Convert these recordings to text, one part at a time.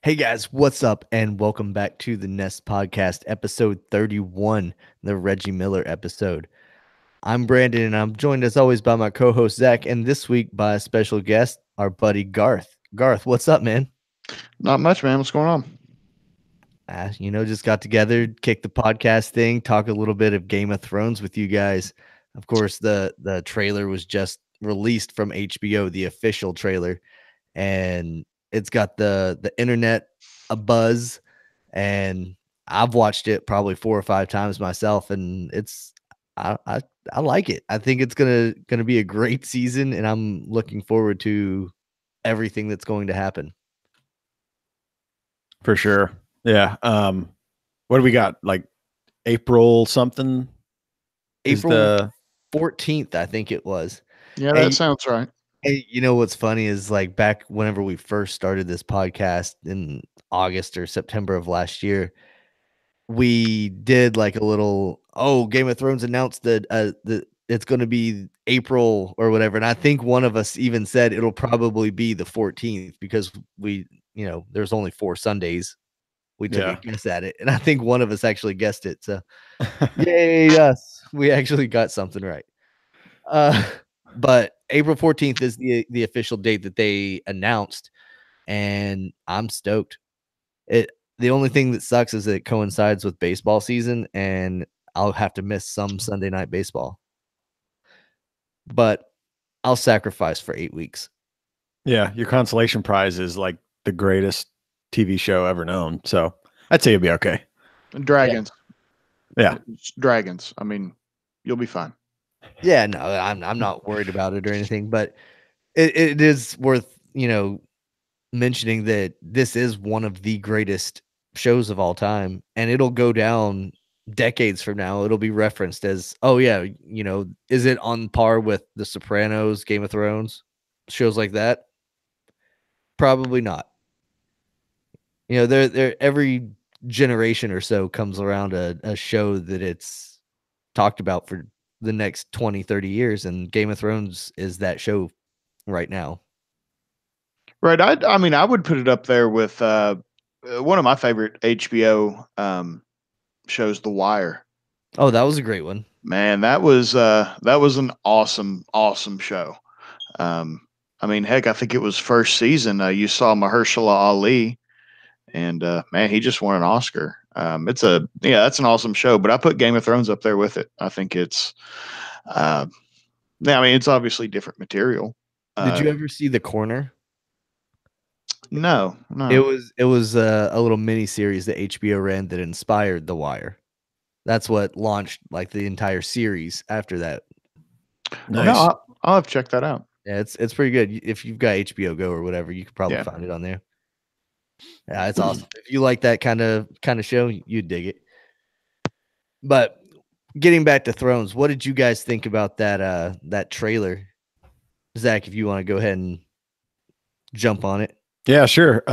Hey guys, what's up? And welcome back to the Nest Podcast, episode 31, the Reggie Miller episode. I'm Brandon, and I'm joined as always by my co host Zach, and this week by a special guest, our buddy Garth. Garth, what's up, man? Not much, man. What's going on? Just got together, kicked the podcast thing, talk a little bit of Game of Thrones with you guys. Of course, the trailer was just released from HBO, the official trailer, and it's got the internet a buzz, and I've watched it probably 4 or 5 times myself, and I like it. I think it's gonna be a great season, and I'm looking forward to everything that's going to happen. For sure. Yeah. What do we got? Like April something? April 14th, I think it was. Yeah, that sounds right. Hey, you know what's funny is like back whenever we first started this podcast in August or September of last year, we did like a little, Game of Thrones announced that it's going to be April or whatever, and I think one of us even said it'll probably be the 14th because there's only 4 Sundays. We took a guess at it, and I think one of us actually guessed it. So, yay us! We actually got something right. But April 14th is the official date that they announced, and I'm stoked. The only thing that sucks is it coincides with baseball season, and I'll have to miss some Sunday night baseball. But I'll sacrifice for 8 weeks. Yeah, your consolation prize is like the greatest TV show ever known. So I'd say you'll be okay. Dragons. Yeah. Dragons. I mean, you'll be fine. Yeah, no, I'm not worried about it or anything, but it is worth, mentioning that this is one of the greatest shows of all time, and it'll go down decades from now. It'll be referenced as, oh yeah, is it on par with The Sopranos, Game of Thrones, shows like that? Probably not. There every generation or so comes around a show that it's talked about for the next 20, 30 years, and Game of Thrones is that show right now. Right. I mean, I would put it up there with one of my favorite HBO shows, The Wire. Oh, that was a great one. Man, that was an awesome show. I mean, heck, I think it was first season. You saw Mahershala Ali, and man, he just won an Oscar. That's an awesome show. But I put Game of Thrones up there with it. I think it's, I mean, it's obviously different material. Did you ever see The Corner? No. It was a little mini series that HBO ran that inspired The Wire. That's what launched like the entire series after that. Nice. No, I'll have to check that out. Yeah, it's pretty good. If you've got HBO Go or whatever, you could probably find it on there. Yeah, it's awesome. If you like that kind of show, you'd dig it. But getting back to Thrones, what did you guys think about that trailer? Zach, if you want to go ahead and jump on it. Yeah, sure.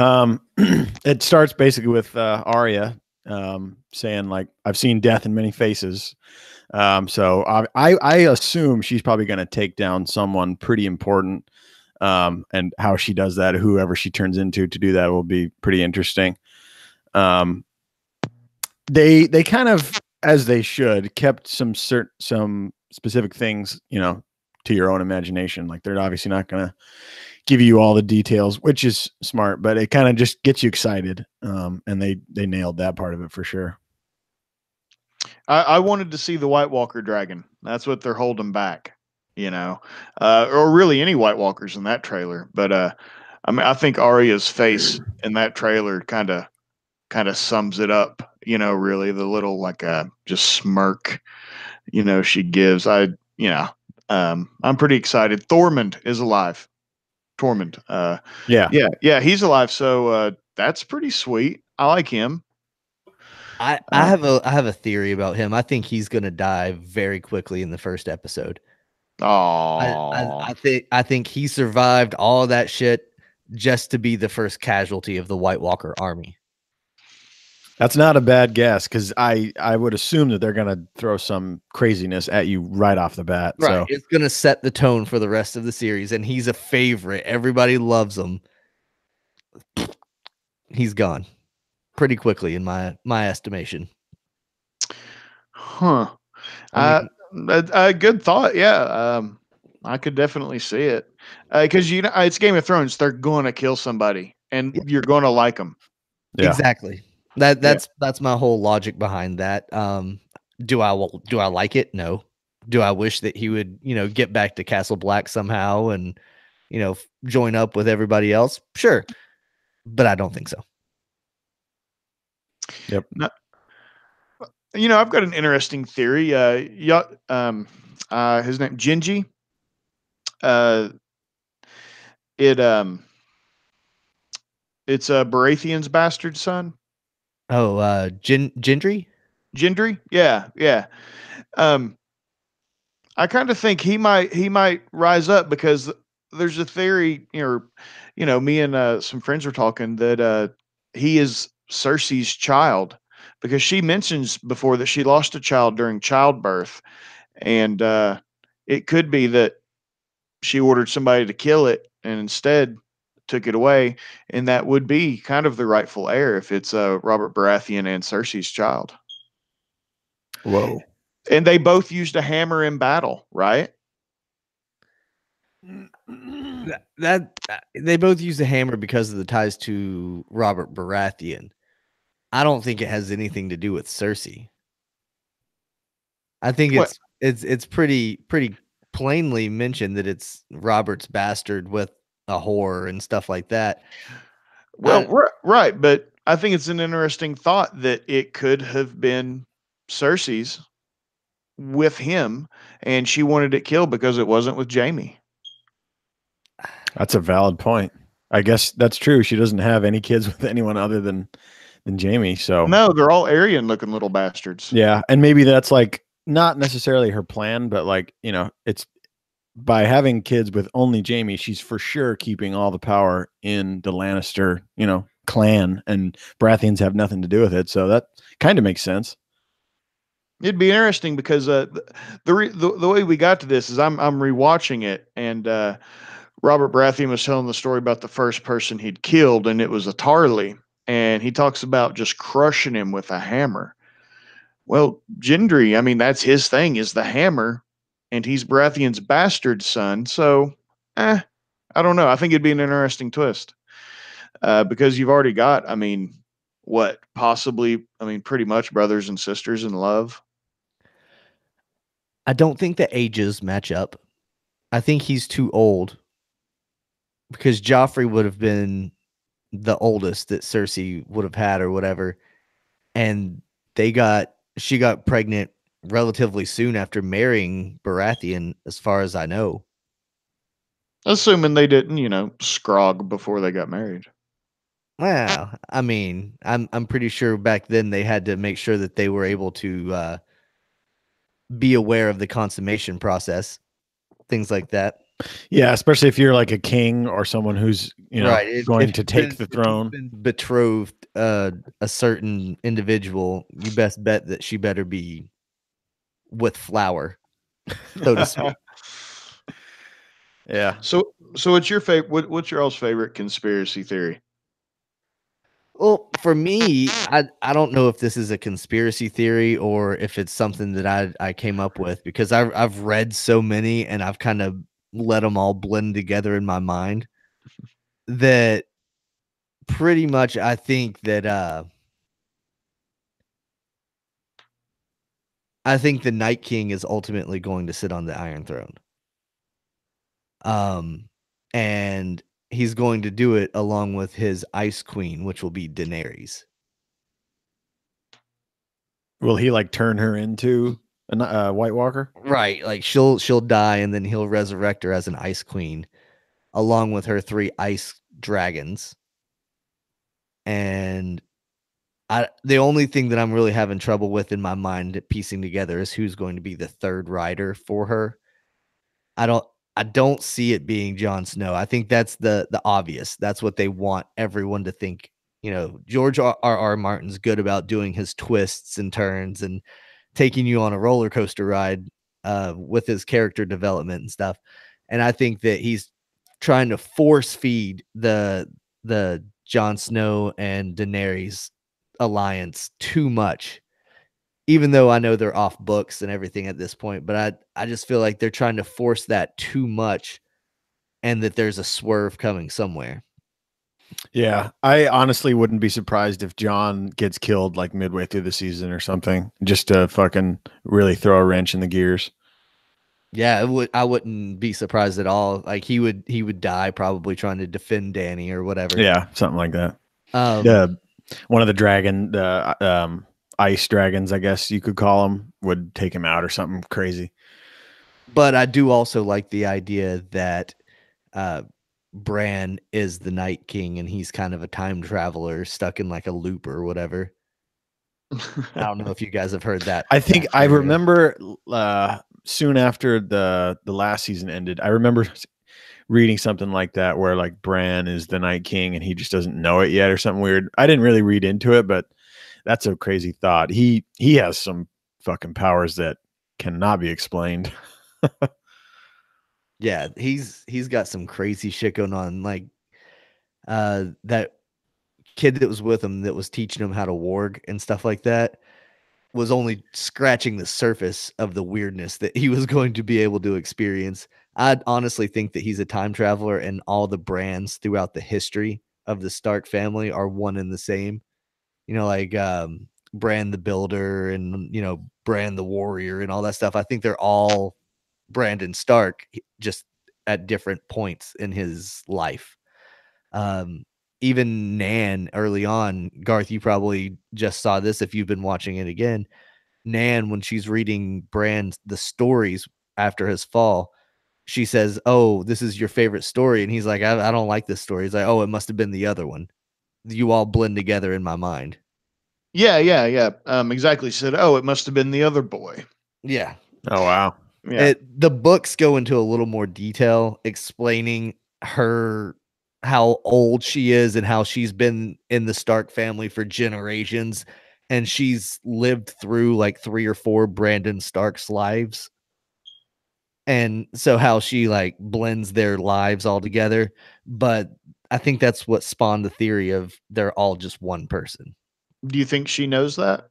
It starts basically with Arya saying like, "I've seen death in many faces." So I assume she's probably going to take down someone pretty important. And how she does that, whoever she turns into to do that, will be pretty interesting. They kind of, as they should, kept some specific things, to your own imagination. Like they're obviously not going to give you all the details, which is smart, but it kind of just gets you excited. And they nailed that part of it for sure. I wanted to see the White Walker dragon. That's what they're holding back, or really any White Walkers in that trailer. But I mean, I think Arya's face in that trailer kind of sums it up. Really the little like just smirk, she gives. I'm pretty excited. Tormund is alive. Tormund. Yeah, he's alive. So that's pretty sweet. I like him. I have a theory about him. I think he's gonna die very quickly in the first episode. Oh, I think he survived all of that shit just to be the first casualty of the White Walker army. That's not a bad guess, because I would assume that they're gonna throw some craziness at you right off the bat. Right, so it's gonna set the tone for the rest of the series, and he's a favorite. Everybody loves him. he's gone pretty quickly in my estimation. Huh. I mean, A good thought. Yeah. I could definitely see it. Because it's Game of Thrones. They're going to kill somebody, and yeah, you're going to like them. Yeah. exactly. Yeah. That's my whole logic behind that. Do I like it? No. Do I wish that he would, get back to Castle Black somehow and, join up with everybody else? Sure. But I don't think so. Yep. I've got an interesting theory. His name Gingy. It It's Baratheon's bastard son. Oh, Gendry? Gendry. Yeah, yeah. Um, I kind of think he might rise up because there's a theory, me and some friends were talking that he is Cersei's child because she mentions before that she lost a child during childbirth, and it could be that she ordered somebody to kill it and instead took it away, and that would be kind of the rightful heir if it's Robert Baratheon and Cersei's child. Whoa. And they both used a hammer in battle, right? That they both use the hammer because of the ties to Robert Baratheon. I don't think it has anything to do with Cersei. I think What? it's pretty plainly mentioned that it's Robert's bastard with a whore and stuff like that. Well, right, but I think it's an interesting thought that it could have been Cersei's with him, and she wanted it killed because it wasn't with Jaime. That's a valid point. I guess that's true. She doesn't have any kids with anyone other than Jaime. So No, they're all Aryan looking little bastards. yeah, and maybe that's like not necessarily her plan, but like it's by having kids with only Jaime, she's for sure keeping all the power in the Lannister, clan, and Baratheons have nothing to do with it. So that kind of makes sense. It'd be interesting because the way we got to this is I'm rewatching it, and Robert Baratheon was telling the story about the first person he'd killed, and it was a Tarly, and he talks about just crushing him with a hammer. Well, Gendry, I mean, that's his thing is the hammer, and he's Baratheon's bastard son. So, I don't know. I think it'd be an interesting twist because you've already got, I mean, what possibly, I mean, pretty much brothers and sisters in love. I don't think the ages match up. I think he's too old because Joffrey would have been the oldest that Cersei would have had or whatever. And she got pregnant relatively soon after marrying Baratheon, as far as I know. Assuming they didn't, scrog before they got married. Well, I mean, I'm pretty sure back then they had to make sure that they were able to be aware of the consummation process, things like that. Yeah, especially if you're like a king or someone who's Right. going to take the throne. Been betrothed a certain individual, you best bet that she better be with flour, so to speak. Yeah. So what's your favorite? What's your all's favorite conspiracy theory? Well, for me, I don't know if this is a conspiracy theory or if it's something that I came up with because I've read so many and I've kind of let them all blend together in my mind that pretty much I think that I think the Night King is ultimately going to sit on the Iron Throne. And he's going to do it along with his Ice Queen, which will be Daenerys. Will he like turn her into a White Walker? Right, like she'll die and then he'll resurrect her as an Ice Queen along with her 3 ice dragons. And the only thing that I'm really having trouble with in my mind piecing together is who's going to be the third rider for her. I don't see it being Jon Snow. I think that's the obvious. That's what they want everyone to think. George R. Martin's good about doing his twists and turns and taking you on a roller coaster ride with his character development and stuff. And I think that he's trying to force feed the Jon Snow and Daenerys alliance too much. Even though I know they're off books and everything at this point, but I just feel like they're trying to force that too much and that there's a swerve coming somewhere. Yeah, I honestly wouldn't be surprised if John gets killed like midway through the season or something, just to fucking really throw a wrench in the gears. Yeah, I wouldn't be surprised at all. Like he would die probably trying to defend Dany or whatever. Yeah, something like that. Um, One of the ice dragons, I guess you could call them, would take him out or something crazy. But I do also like the idea that Bran is the Night King and he's kind of a time traveler stuck in like a loop or whatever. I don't know if you guys have heard that. I think I remember soon after the last season ended, I remember reading something like that where like Bran is the Night King and he just doesn't know it yet or something weird. I didn't really read into it, but that's a crazy thought. He has some fucking powers that cannot be explained. Yeah, he's got some crazy shit going on. Like that kid that was with him that was teaching him how to warg and stuff like that was only scratching the surface of the weirdness that he was going to be able to experience. I honestly think that he's a time traveler and all the Brands throughout the history of the Stark family are one and the same. You know, like Bran the Builder and, you know, Bran the Warrior and all that stuff. I think they're all Brandon Stark, just at different points in his life. Even Nan early on, Garth, you probably just saw this if you've been watching it again. Nan, when she's reading Bran the stories after his fall, she says, "Oh, this is your favorite story," and he's like, "I don't like this story." He's like, "Oh, it must have been the other one." You all blend together in my mind. Yeah. Exactly. She said, "Oh, it must have been the other boy." Yeah. Oh wow. Yeah. The books go into a little more detail explaining her how old she is and how she's been in the Stark family for generations, and she's lived through like 3 or 4 Brandon Stark's lives. And so how she like blends their lives all together, but I think that's what spawned the theory of they're all just one person. Do you think she knows that?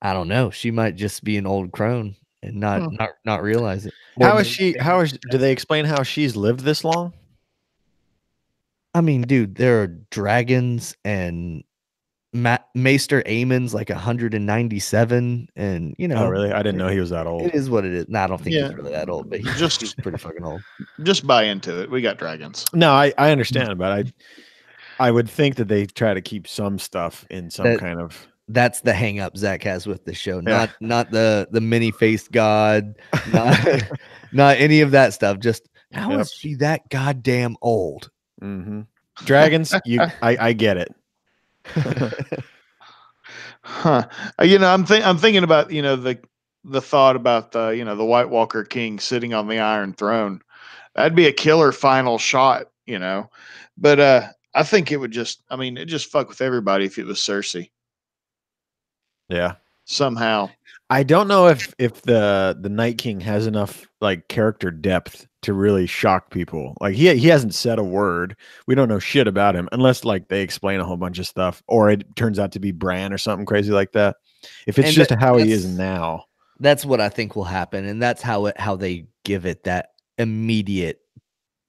I don't know. She might just be an old crone and not realize it. How is she? Do they explain how she's lived this long? I mean, dude, there are dragons and Maester Aemon's like 197, and you know. Oh, really? I didn't know he was that old. It is what it is. No, I don't think he's really that old, but he's pretty fucking old. Just buy into it. We got dragons. No, I understand, but I would think that they try to keep some stuff in some kind of. That's the hang up Zach has with the show. Not the many-faced god, not any of that stuff. Just how is she that goddamn old? Mm-hmm. Dragons, I get it. Huh. You know, I'm thinking about, you know, the thought about the, you know, the White Walker King sitting on the Iron Throne. That'd be a killer final shot, you know. But I think it would just, I mean, it just fuck with everybody if it was Cersei. Yeah. Somehow. I don't know if the Night King has enough like character depth to really shock people. Like he hasn't said a word. We don't know shit about him unless like they explain a whole bunch of stuff or it turns out to be Bran or something crazy like that. If it's just how he is now. That's what I think will happen, and that's how they give it that immediate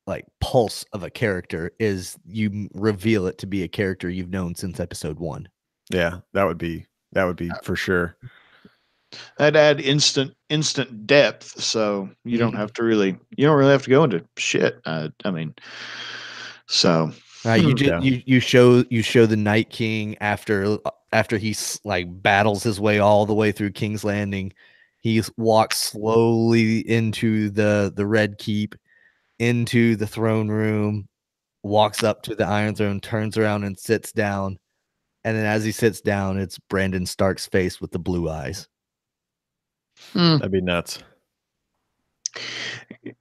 like pulse of a character is you reveal it to be a character you've known since episode 1. Yeah, that would be for sure. That'd add instant depth, so you don't have to really have to go into shit. I mean, so you show the Night King after he's like battles his way all the way through King's Landing. He walks slowly into the Red Keep, into the throne room, walks up to the Iron Throne, turns around and sits down. And then as he sits down, it's Brandon Stark's face with the blue eyes. That'd be nuts.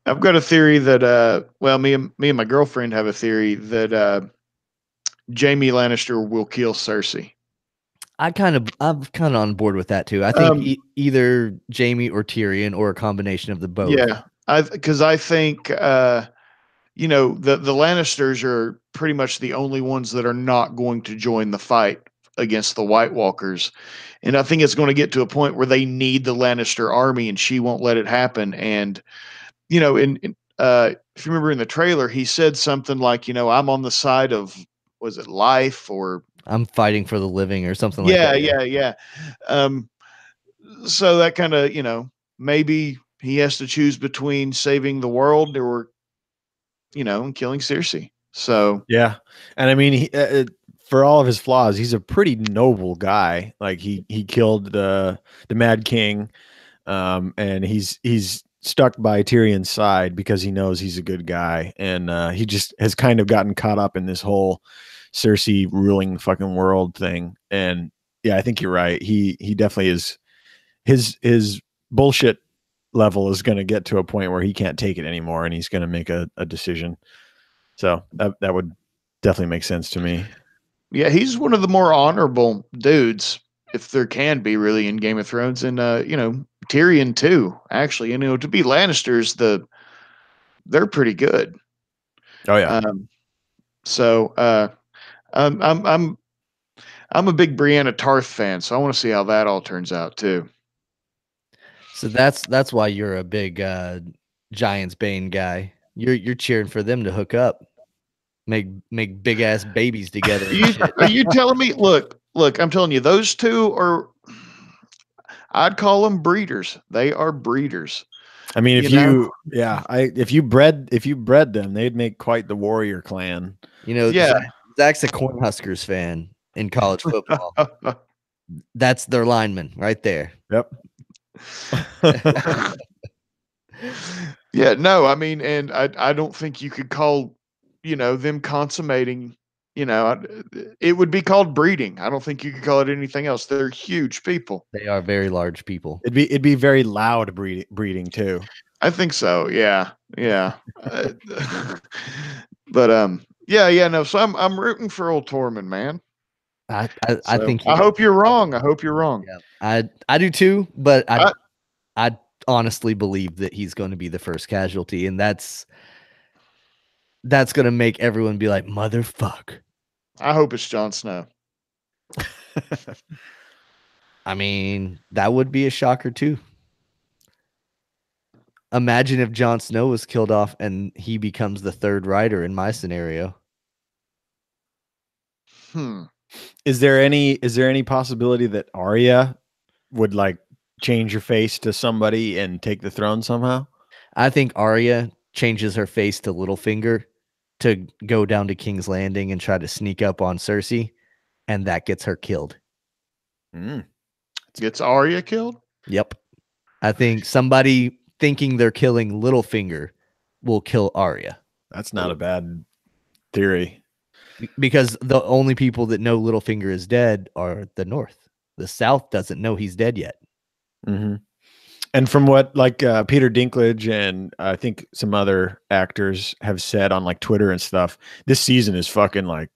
I've got a theory that me and my girlfriend have a theory that Jaime Lannister will kill Cersei. I'm kind of on board with that too. I think either Jaime or Tyrion or a combination of the both. Yeah, because I think the Lannisters are pretty much the only ones that are not going to join the fight against the White Walkers. And I think it's going to get to a point where they need the Lannister army, and she won't let it happen. And if you remember in the trailer, he said something like, I'm on the side of, was it life or I'm fighting for the living or something like that. yeah. So that kind of, maybe he has to choose between saving the world or, and killing Cersei. So Yeah, and I mean, for all of his flaws, he's a pretty noble guy. Like he killed the Mad King, and he's stuck by Tyrion's side because he knows he's a good guy, and he just has kind of gotten caught up in this whole Cersei ruling the fucking world thing. And yeah, I think you're right. He definitely is. His bullshit level is going to get to a point where he can't take it anymore, and he's going to make a decision. So that would definitely make sense to me. Yeah, he's one of the more honorable dudes, if there can be really in Game of Thrones, and Tyrion too. Actually, to be Lannisters, they're pretty good. Oh yeah. So I'm a big Brienne Tarth fan, so I want to see how that all turns out too. So that's why you're a big Giants Bane guy. You're cheering for them to hook up, make big ass babies together. Are you telling me? Look, I'm telling you, those two are. I'd call them breeders. They are breeders. I mean, if you bred them, they'd make quite the warrior clan. Yeah. Zach's a Cornhuskers fan in college football. That's their lineman right there. Yep. Yeah, no, I mean, and I don't think you could call, them consummating, it would be called breeding. I don't think you could call it anything else. They're huge people. They are very large people. It'd be very loud breeding too. I think so. Yeah. But yeah, no. So I'm rooting for old Tormund, man. I think I hope you're wrong. I hope you're wrong. Yeah, I do too, but I honestly believe that he's going to be the first casualty, and that's going to make everyone be like, motherfuck. I hope it's Jon Snow. I mean, that would be a shocker too. Imagine if Jon Snow was killed off and he becomes the third rider in my scenario. Is there any possibility that Arya would like change her face to somebody and take the throne somehow? I think Arya changes her face to Littlefinger to go down to King's Landing and try to sneak up on Cersei, and that gets her killed. Gets Arya killed? Yep. I think somebody thinking they're killing Littlefinger will kill Arya. That's not a bad theory. Because the only people that know Littlefinger is dead are the North. The South doesn't know he's dead yet. Mm-hmm. And from what Peter Dinklage and I think some other actors have said on like Twitter and stuff, this season is fucking like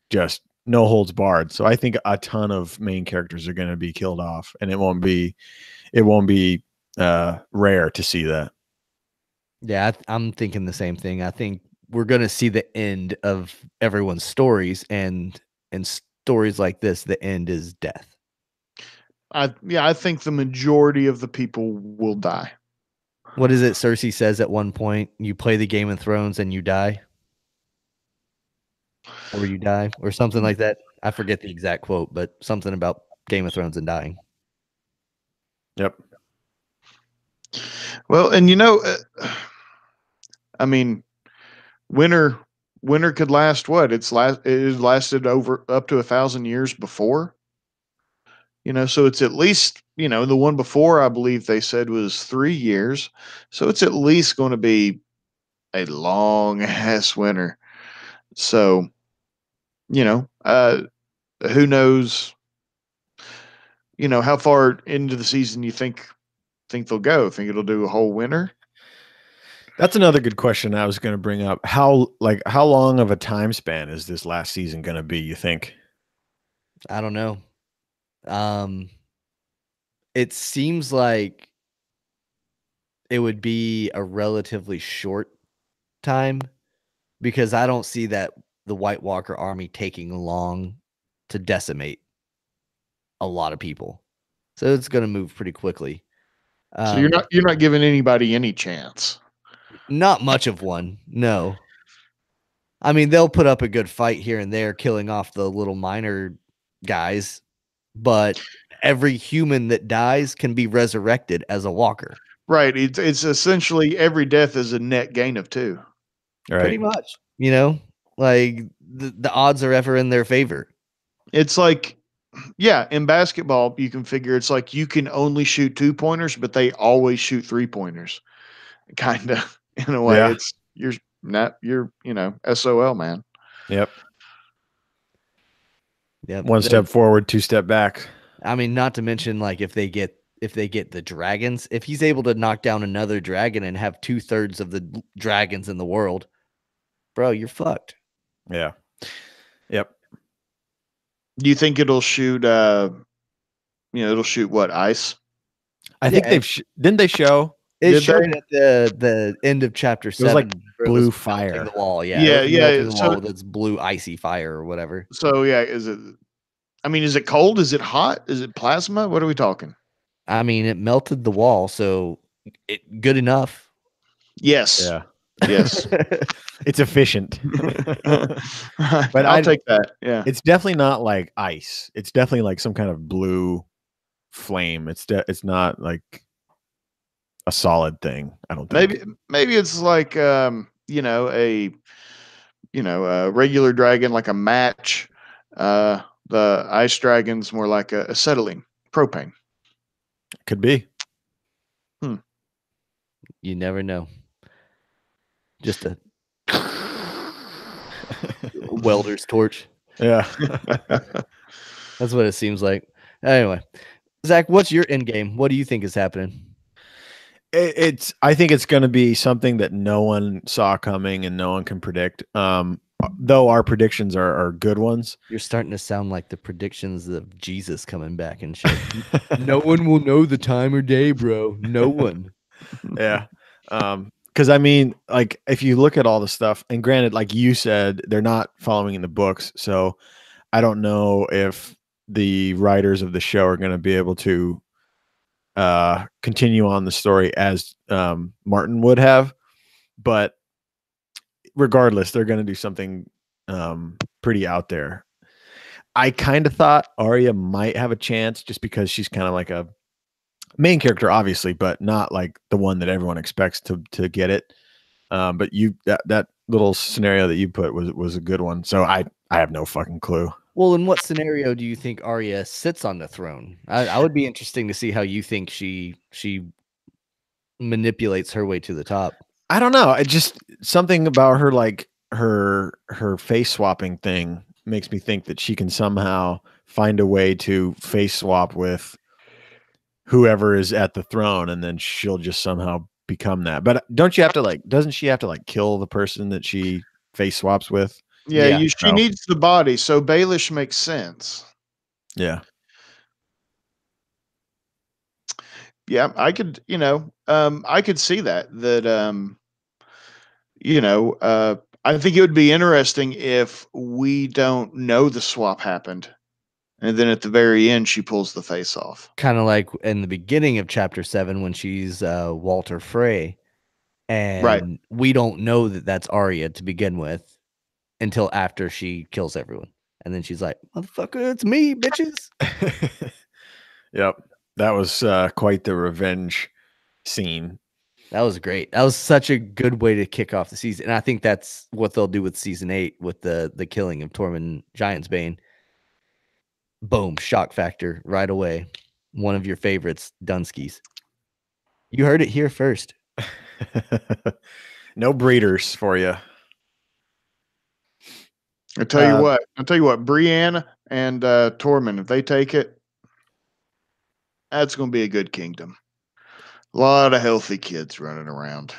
just no holds barred. So I think a ton of main characters are going to be killed off, and it won't be rare to see that. Yeah, I'm thinking the same thing. I think we're going to see the end of everyone's stories, and stories like this, the end is death. I think the majority of the people will die. What is it Cersei says at one point? You play the Game of Thrones and you die? Or you die? Or something like that. I forget the exact quote, but something about Game of Thrones and dying. Yep. Well, and I mean, winter could last what? It lasted over up to 1,000 years before. So it's at least, the one before I believe they said was 3 years. So it's at least going to be a long ass winter. So, who knows, how far into the season you think they'll go? Think it'll do a whole winter? That's another good question I was going to bring up. How long of a time span is this last season going to be, you think? I don't know. It seems like it would be a relatively short time, because I don't see that the White Walker army taking long to decimate a lot of people. So it's going to move pretty quickly. So you're not giving anybody any chance. Not much of one, no. I mean, they'll put up a good fight here and there, killing off the little minor guys, but every human that dies can be resurrected as a walker. Right. It's essentially every death is a net gain of 2. Right. Pretty much. You know, like the odds are ever in their favor. It's like, yeah, in basketball, you can figure it's like you can only shoot 2-pointers, but they always shoot 3-pointers. Kind of, in a way. Yeah. It's you're SOL, man. Yep. Yep. One step forward, 2 step back. I mean, not to mention, like, if they get the dragons, if he's able to knock down another dragon and have 2/3 of the dragons in the world, bro, you're fucked. Yeah. Yep. Do you think it'll shoot? It'll shoot what, ice? I think didn't they show? It showed at the end of chapter 7. It was like where it blue was fire. melting the wall. Yeah. Yeah. The wall with its blue icy fire or whatever. So yeah, is it cold? Is it hot? Is it plasma? What are we talking? I mean, it melted the wall, so good enough. Yes. Yeah. Yes. It's efficient. But I'll take that. Yeah. It's definitely not like ice. It's definitely like some kind of blue flame. It's not like a solid thing. I don't think. Maybe it's like a regular dragon, like a match. The ice dragon's more like a acetylene, propane. Could be. You never know. Just a welder's torch. Yeah. That's what it seems like. Anyway, Zach, what's your end game? What do you think is happening? I think it's going to be something that no one saw coming and no one can predict. Though our predictions are good ones. You're starting to sound like the predictions of Jesus coming back and shit. No one will know the time or day, bro. No one. Yeah. Because I mean, like, if you look at all the stuff, and granted, like you said, they're not following in the books, so I don't know if the writers of the show are going to be able to continue on the story as Martin would have, but regardless, they're going to do something pretty out there. I kind of thought Arya might have a chance just because she's kind of like a main character, obviously, but not like the one that everyone expects to get it. But that little scenario that you put was a good one. So I have no fucking clue. Well, in what scenario do you think Arya sits on the throne? I would be interesting to see how you think she manipulates her way to the top. I don't know. It just something about her, like her face swapping thing, makes me think that she can somehow find a way to face swap with whoever is at the throne, and then she'll just somehow become that. But doesn't she have to like kill the person that she face swaps with? Yeah, she needs the body, so Baelish makes sense. Yeah. Yeah, I could, I could see that. I think it would be interesting if we don't know the swap happened, and then at the very end she pulls the face off. Kind of like in the beginning of chapter 7 when she's Walter Frey, and we don't know that that's Arya to begin with until after she kills everyone, and then she's like, "Motherfucker, it's me, bitches." Yep, that was quite the revenge scene. That was great. That was such a good way to kick off the season, and I think that's what they'll do with season 8 with the killing of Tormund Giantsbane. Boom, shock factor right away. One of your favorites, Dunskies. You heard it here first. No breeders for you. I'll tell you what, Brienne and Tormund, if they take it, that's going to be a good kingdom. A lot of healthy kids running around.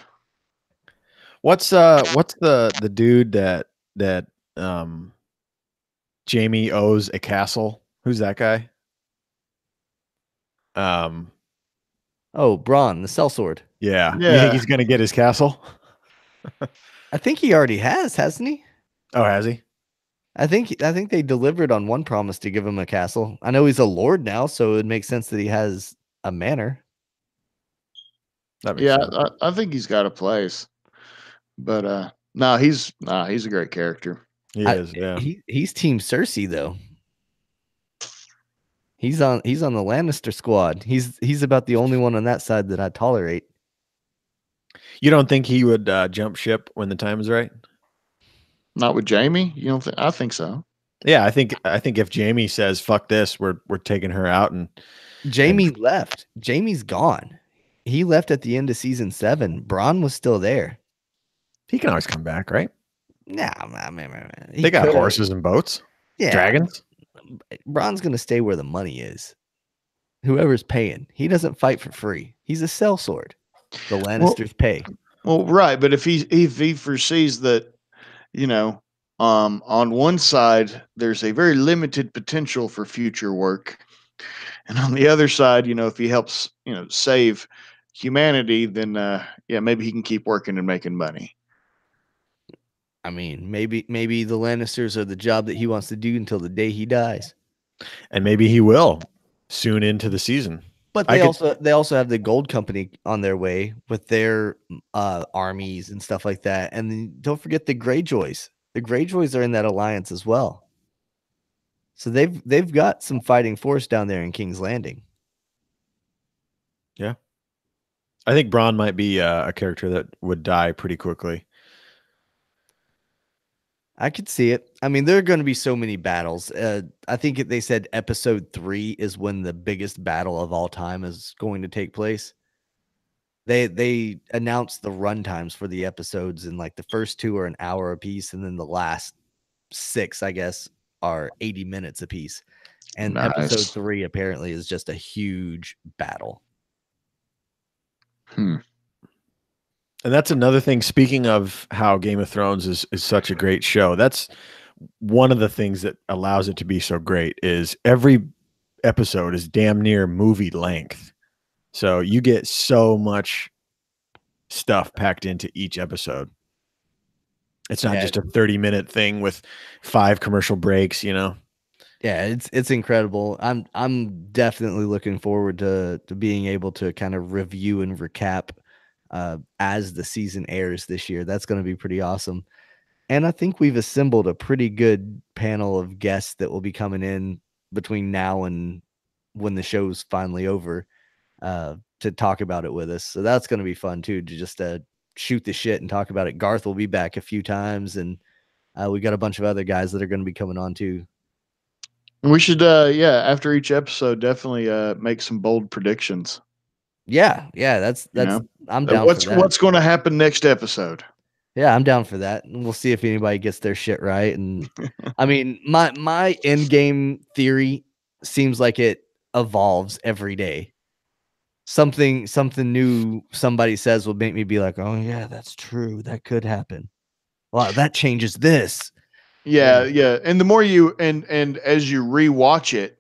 What's the dude that Jamie owes a castle? Who's that guy? Bronn, the sellsword. Yeah. You think he's gonna get his castle? I think he already has, hasn't he? Oh, has he? I think they delivered on one promise to give him a castle. I know he's a lord now, so it makes sense that he has a manor. That makes Yeah, sense. I think he's got a place. But no, he's a great character. He is, yeah. He's Team Cersei though. He's on the Lannister squad. He's about the only one on that side that I tolerate. You don't think he would jump ship when the time is right? Not with Jamie. You don't think? I think so. Yeah, I think if Jamie says "fuck this," we're taking her out, and Jamie left. Jamie's gone. He left at the end of season 7. Bronn was still there. he can always come back, right? Nah, They got horses and boats, yeah, dragons. Bronn's gonna stay where the money is. Whoever's paying, he doesn't fight for free. He's a sellsword. The Lannisters pay. Well, right, but if he foresees that, you know, on one side there's a very limited potential for future work, and on the other side, if he helps, save humanity, then yeah, maybe he can keep working and making money. I mean, maybe the Lannisters are the job that he wants to do until the day he dies. And maybe he will soon into the season. But they also have the Gold Company on their way with their armies and stuff like that. And then don't forget the Greyjoys. The Greyjoys are in that alliance as well. So they've got some fighting force down there in King's Landing. Yeah. I think Bronn might be a character that would die pretty quickly. I could see it. I mean, there are going to be so many battles. I think they said episode 3 is when the biggest battle of all time is going to take place. They announced the run times for the episodes, and like the first 2 are an hour apiece, and then the last 6, I guess, are 80 minutes apiece. And Nice. episode 3 apparently is just a huge battle. And that's another thing. Speaking of how Game of Thrones is such a great show, that's one of the things that allows it to be so great is every episode is damn near movie length. So you get so much stuff packed into each episode. It's not just a 30-minute thing with 5 commercial breaks, Yeah, it's incredible. I'm definitely looking forward to being able to kind of review and recap as the season airs this year. That's going to be pretty awesome. And I think we've assembled a pretty good panel of guests that will be coming in between now and when the show's finally over to talk about it with us. So that's going to be fun too, to just shoot the shit and talk about it. Garth will be back a few times, and we got a bunch of other guys that are going to be coming on too. We should, after each episode, definitely make some bold predictions. Yeah, that's I'm down for that. What's going to happen next episode? Yeah, I'm down for that. And we'll see if anybody gets their shit right. And I mean, my end game theory seems like it evolves every day. Something new somebody says will make me be like, oh yeah, that's true. That could happen. Wow, that changes this. Yeah. And the more you and as you rewatch it,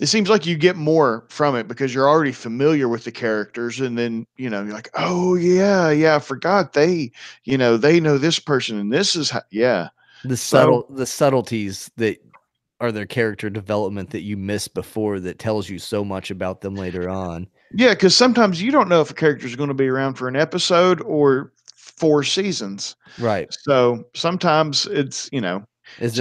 it seems like you get more from it because you're already familiar with the characters, and then you're like, oh yeah, I forgot they know this person, and this is the subtleties that are their character development that you missed before that tells you so much about them later on. Yeah, because sometimes you don't know if a character is going to be around for an episode or 4 seasons. Right. So sometimes it's is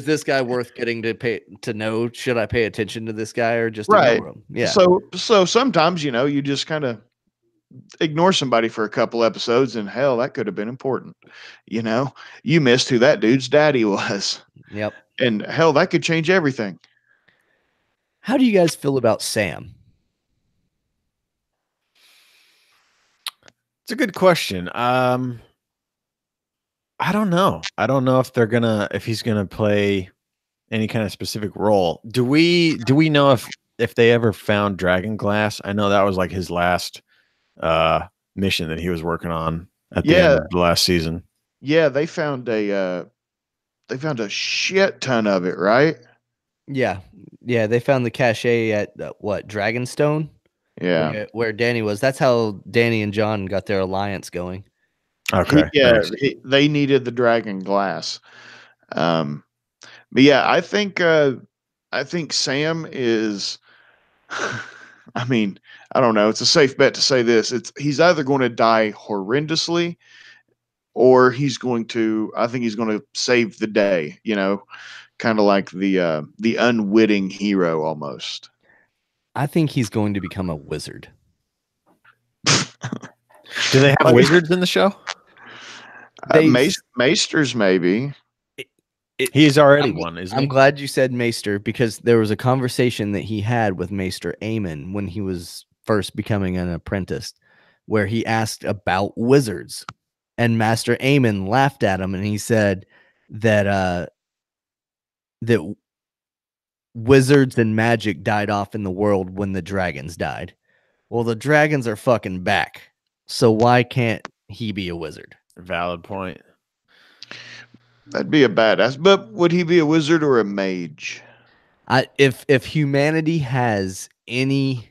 this guy worth getting to know? Should I pay attention to this guy or just right? Ignore him? Yeah. So sometimes you just kind of ignore somebody for a couple episodes, and hell, that could have been important. You missed who that dude's daddy was. Yep. And hell, that could change everything. How do you guys feel about Sam? It's a good question. I don't know. I don't know if he's gonna play any kind of specific role. Do we know if they ever found Dragon Glass? I know that was like his last mission that he was working on at the end of the last season. Yeah, they found a shit ton of it, right? Yeah. They found the cache at what, Dragonstone? Yeah. where Danny was. That's how Danny and John got their alliance going. Okay. Nice. They needed the dragon glass. But yeah, I think Sam is. I mean, I don't know. It's a safe bet to say this. He's either going to die horrendously, or he's going to. I think he's going to save the day. You know, kind of like the unwitting hero almost. I think he's going to become a wizard. Do they have wizards in the show? Maesters, maybe. He's already one, isn't he? I'm glad you said Maester, because there was a conversation that he had with Maester Aemon when he was first becoming an apprentice, where he asked about wizards, and Master Aemon laughed at him, and he said that that wizards and magic died off in the world when the dragons died. Well, the dragons are fucking back, so why can't he be a wizard? Valid point. That'd be a badass. But would he be a wizard or a mage? If humanity has any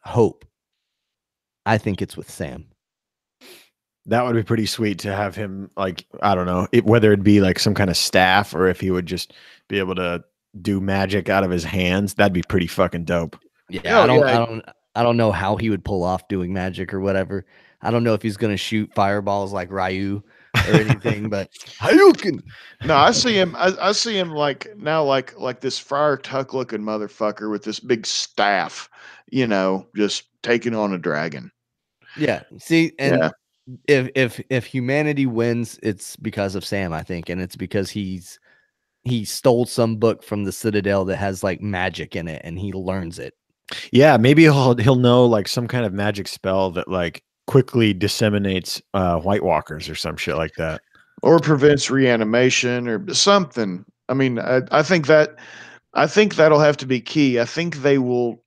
hope, I think it's with Sam. That would be pretty sweet to have him, like, I don't know, whether it'd be like some kind of staff or if he would just be able to do magic out of his hands. That'd be pretty fucking dope. Yeah, I don't know how he would pull off doing magic or whatever. I don't know if he's gonna shoot fireballs like Ryu or anything, but Hadouken. No, I see him. I see him like now, like this Friar Tuck looking motherfucker with this big staff, you know, just taking on a dragon. Yeah. See, and if humanity wins, it's because of Sam, I think, and it's because he stole some book from the Citadel that has like magic in it, and he learns it. Yeah, maybe he'll know like some kind of magic spell that like quickly disseminates White Walkers or some shit like that, or prevents reanimation or something. I mean, I think that'll have to be key. I think they will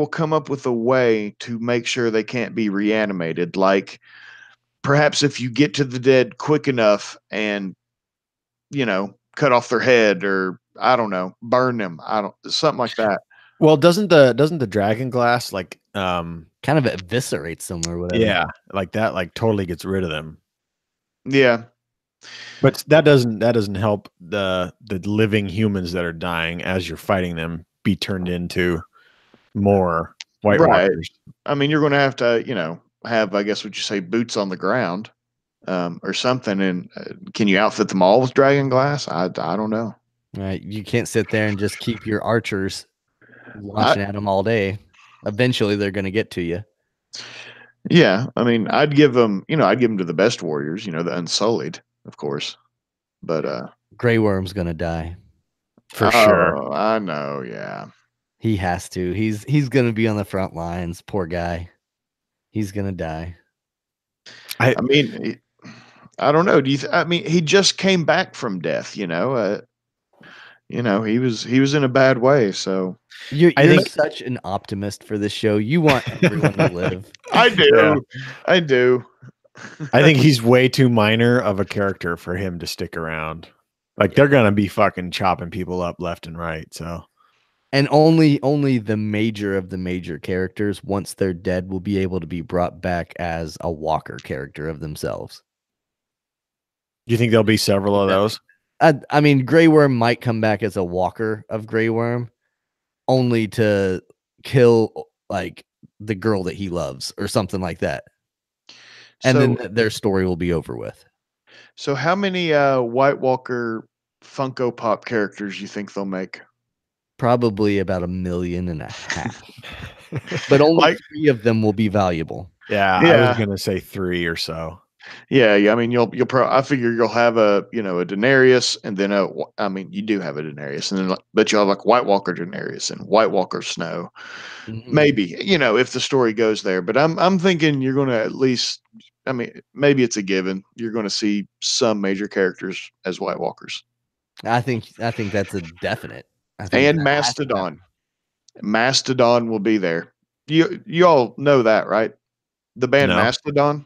come up with a way to make sure they can't be reanimated. Like perhaps if you get to the dead quick enough and, you know, cut off their head, or I don't know, burn them. Something like that. Well, doesn't the dragon glass like kind of eviscerates them or whatever? Yeah, like that, like totally gets rid of them. Yeah, but that doesn't help the living humans that are dying as you're fighting them be turned into more White Walkers. I mean, you're going to have, you know, have, I guess, what you say, boots on the ground, or something. And can you outfit them all with dragon glass? I don't know. Right, you can't sit there and just keep your archers launching at them all day. Eventually, they're going to get to you. Yeah, I mean, I'd give them to the best warriors, you know, the Unsullied, of course. But Grey Worm's going to die for sure. I know. Yeah, he has to. He's going to be on the front lines. Poor guy. He's going to die. I mean, I don't know. I mean, he just came back from death. You know. You know, he was in a bad way. So you're such an optimist for this show. You want everyone to live. I do. Yeah. I do. I think he's way too minor of a character for him to stick around. Like they're gonna be fucking chopping people up left and right. So, and only the major of the major characters, once they're dead, will be able to be brought back as a walker character of themselves. Do you think there'll be several of those? I mean, Grey Worm might come back as a walker of Grey Worm, only to kill like the girl that he loves or something like that, and then their story will be over with. So, how many White Walker Funko Pop characters you think they'll make? Probably about 1.5 million, but only 3 of them will be valuable. Yeah, I was gonna say 3 or so. Yeah. I mean, I figure you'll have a Daenerys, and then I mean, you do have a Daenerys, and then but you'll have like White Walker Daenerys and White Walker Snow, maybe, you know, if the story goes there. But I'm thinking you're going to at least, I mean, maybe it's a given you're going to see some major characters as White Walkers. I think that's a definite. And Mastodon will be there. You all know that, right? The band Mastodon.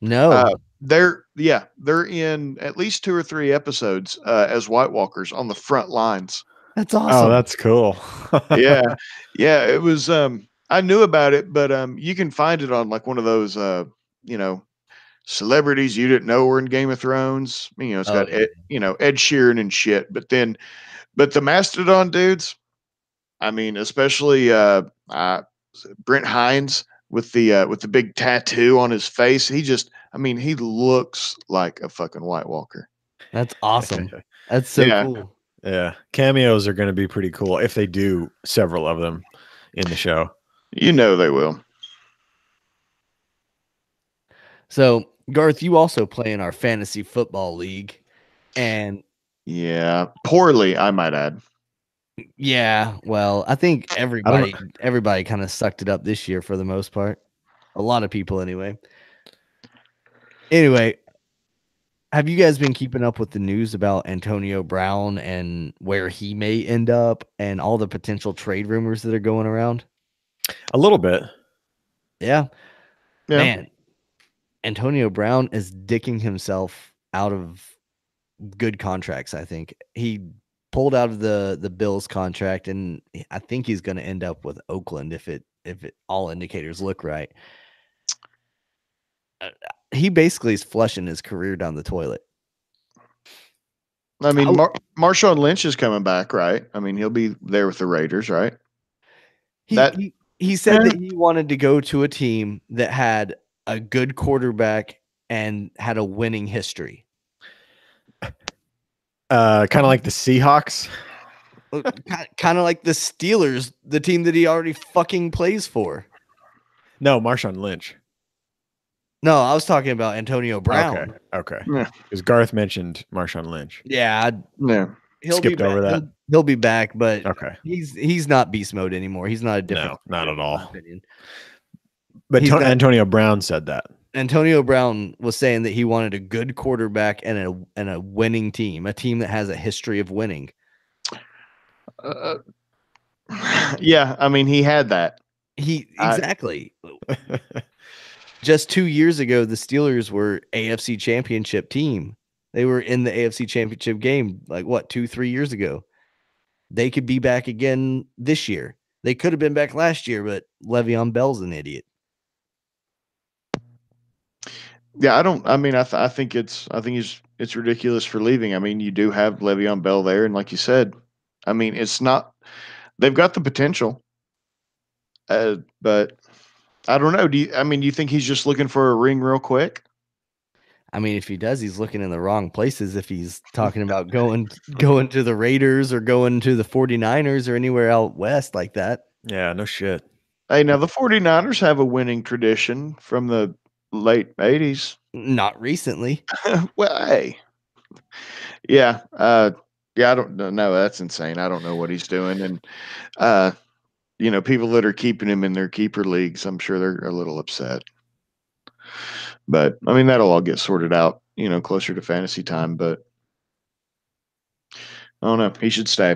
No, they're in at least 2 or 3 episodes as White Walkers on the front lines. That's awesome. Oh, that's cool. yeah. It was I knew about it, but you can find it on like one of those you know, celebrities you didn't know were in Game of Thrones. You know, it's Oh got yeah. Ed Sheeran and shit. But the Mastodon dudes, I mean, especially Brent Hines with the big tattoo on his face. I mean, he looks like a fucking White Walker. That's awesome. That's so Yeah. cool. Yeah, cameos are going to be pretty cool if they do several of them in the show. You know they will. So, Garth, you also play in our fantasy football league, and Yeah, poorly, I might add. yeah, well, I think everybody kind of sucked it up this year for the most part. A lot of people, anyway. Anyway, have you guys been keeping up with the news about Antonio Brown and where he may end up, and all the potential trade rumors that are going around? A little bit. Yeah, Yeah. man. Antonio Brown is dicking himself out of good contracts. I think he pulled out of the Bills contract, and I think he's going to end up with Oakland if it all indicators look right. He basically is flushing his career down the toilet. I mean, Marshawn Lynch is coming back, right? I mean, he'll be there with the Raiders, right? He said that he wanted to go to a team that had a good quarterback and had a winning history. Kind of like the Seahawks. Kind of like the Steelers, the team that he already fucking plays for. No, Marshawn Lynch. No, I was talking about Antonio Brown. Okay. Yeah. Because Garth mentioned Marshawn Lynch. Yeah. Yeah. Skipped over that. He'll be back, but Okay. he's not beast mode anymore. He's not a different. No, not at all. In my opinion. But Antonio Brown said that. Antonio Brown was saying that he wanted a good quarterback and a winning team, a team that has a history of winning. Yeah, I mean, he had that. Exactly. Just 2 years ago, the Steelers were AFC Championship team. They were in the AFC Championship game, like what, 2-3 years ago. They could be back again this year. They could have been back last year, but Le'Veon Bell's an idiot. Yeah, I think it's ridiculous for leaving. I mean, you do have Le'Veon Bell there, and like you said, I mean, they've got the potential, but I don't know. Do you think he's just looking for a ring real quick? I mean, if he does, he's looking in the wrong places. If he's talking about going to the Raiders or going to the 49ers or anywhere out west like that. Yeah, no shit. Hey, now the 49ers have a winning tradition from the late 80s. Not recently. Well, hey. Yeah. Yeah, I don't know. That's insane. I don't know what he's doing. And people that are keeping him in their keeper leagues, I'm sure they're a little upset. But I mean, that'll all get sorted out, closer to fantasy time. But I don't know. He should stay.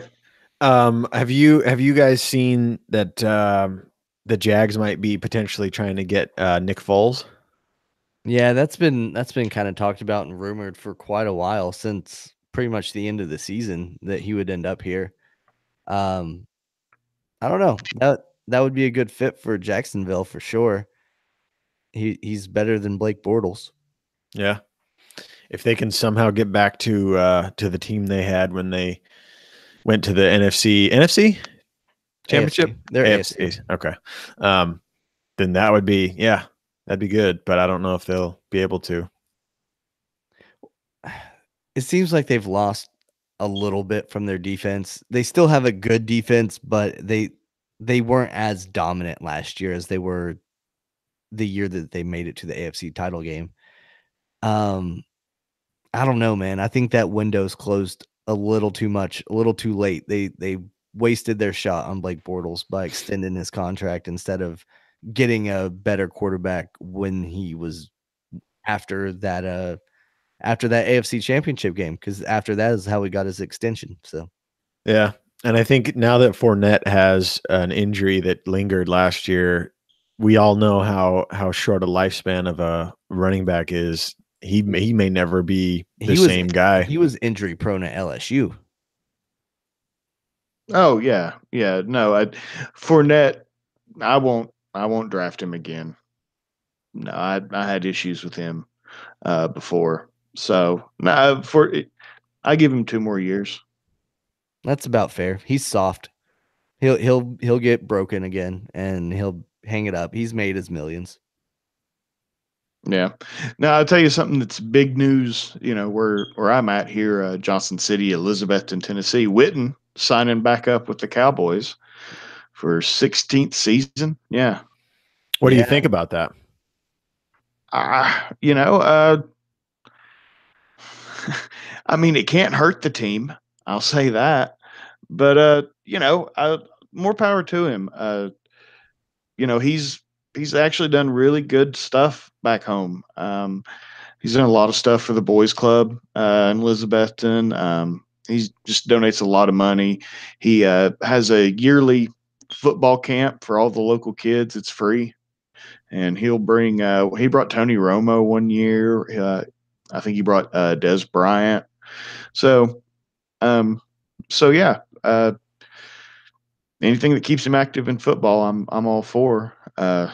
Have you guys seen that the Jags might be potentially trying to get Nick Foles? Yeah, that's been kind of talked about and rumored for quite a while, since pretty much the end of the season, that he would end up here. I don't know. That would be a good fit for Jacksonville for sure. He's better than Blake Bortles. Yeah. If they can somehow get back to the team they had when they went to the NFC championship, AFC. They're AFC. Okay. Then that'd be good, but I don't know if they'll be able to. It seems like they've lost a little bit from their defense. They still have a good defense, but they weren't as dominant last year as they were the year that they made it to the AFC title game. I don't know, man. I think that window's closed a little too much, a little too late. They wasted their shot on Blake Bortles by extending his contract instead of getting a better quarterback when he was after that AFC Championship game, because after that is how he got his extension. So yeah, and I think now that Fournette has an injury that lingered last year, we all know how short a lifespan of a running back is. He may never be the same guy. He was injury prone at LSU. Oh yeah, yeah. No, Fournette I won't draft him again. No, I had issues with him before. So no, I give him 2 more years. That's about fair. He's soft. He'll get broken again and he'll hang it up. He's made his millions. Yeah. Now I'll tell you something that's big news. Where I'm at here, Johnson City, Elizabethton, Tennessee. Witten signing back up with the Cowboys for 16th season. Yeah. What do you think about that? You know, I mean, it can't hurt the team. I'll say that. But more power to him. He's actually done really good stuff back home. He's done a lot of stuff for the boys club in Elizabethton. He just donates a lot of money. He has a yearly football camp for all the local kids. It's free, and he'll bring. He brought Tony Romo one year. I think he brought Des Bryant. So, yeah. Anything that keeps him active in football, I'm all for. I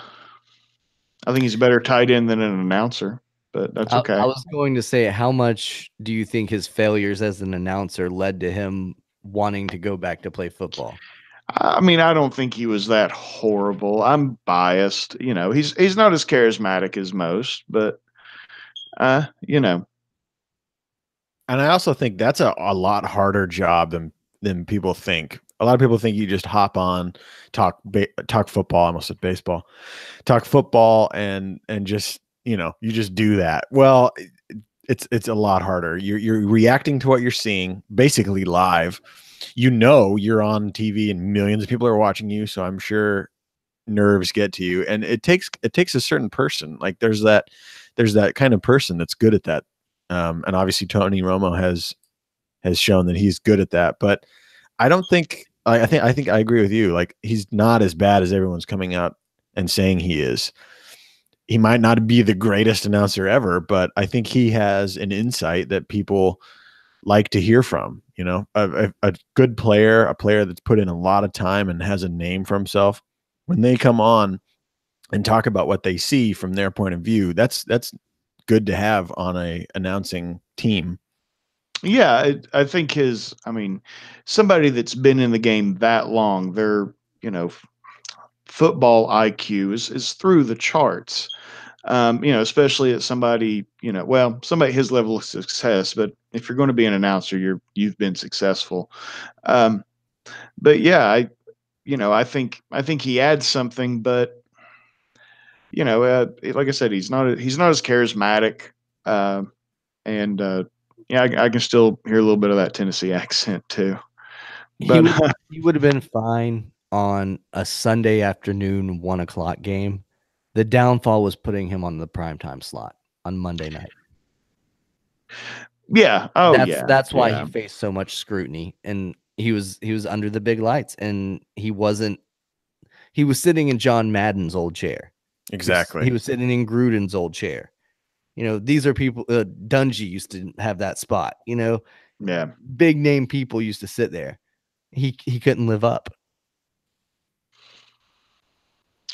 think he's a better tight end than an announcer, but that's okay. I was going to say, how much do you think his failures as an announcer led to him wanting to go back to play football? I mean, I don't think he was that horrible. I'm biased. He's not as charismatic as most, but And I also think that's a lot harder job than people think. A lot of people think you just hop on, talk football. I almost said baseball, talk football, and just you just do that. Well, it's a lot harder. You're reacting to what you're seeing, basically live. You're on TV and millions of people are watching you, so I'm sure nerves get to you, and it takes a certain person. Like there's that kind of person that's good at that, and obviously Tony Romo has shown that he's good at that. But I don't think I think I agree with you. Like he's not as bad as everyone's coming out and saying he is. He might not be the greatest announcer ever, but I think he has an insight that people like to hear from. A good player, a player that's put in a lot of time and has a name for himself. When they come on and talk about what they see from their point of view, that's good to have on a announcing team. Yeah, I think somebody that's been in the game that long, their football IQ is through the charts. Especially at somebody his level of success. But if you're going to be an announcer, you've been successful. But yeah, I think he adds something, but like I said, he's not as charismatic. I can still hear a little bit of that Tennessee accent too. But he would have been fine on a Sunday afternoon 1:00 game. The downfall was putting him on the primetime slot on Monday night. Yeah. That's why he faced so much scrutiny, and he was under the big lights, and he was sitting in John Madden's old chair. Exactly. He was sitting in Gruden's old chair. These are people. Dungy used to have that spot. Yeah. Big name people used to sit there. He couldn't live up.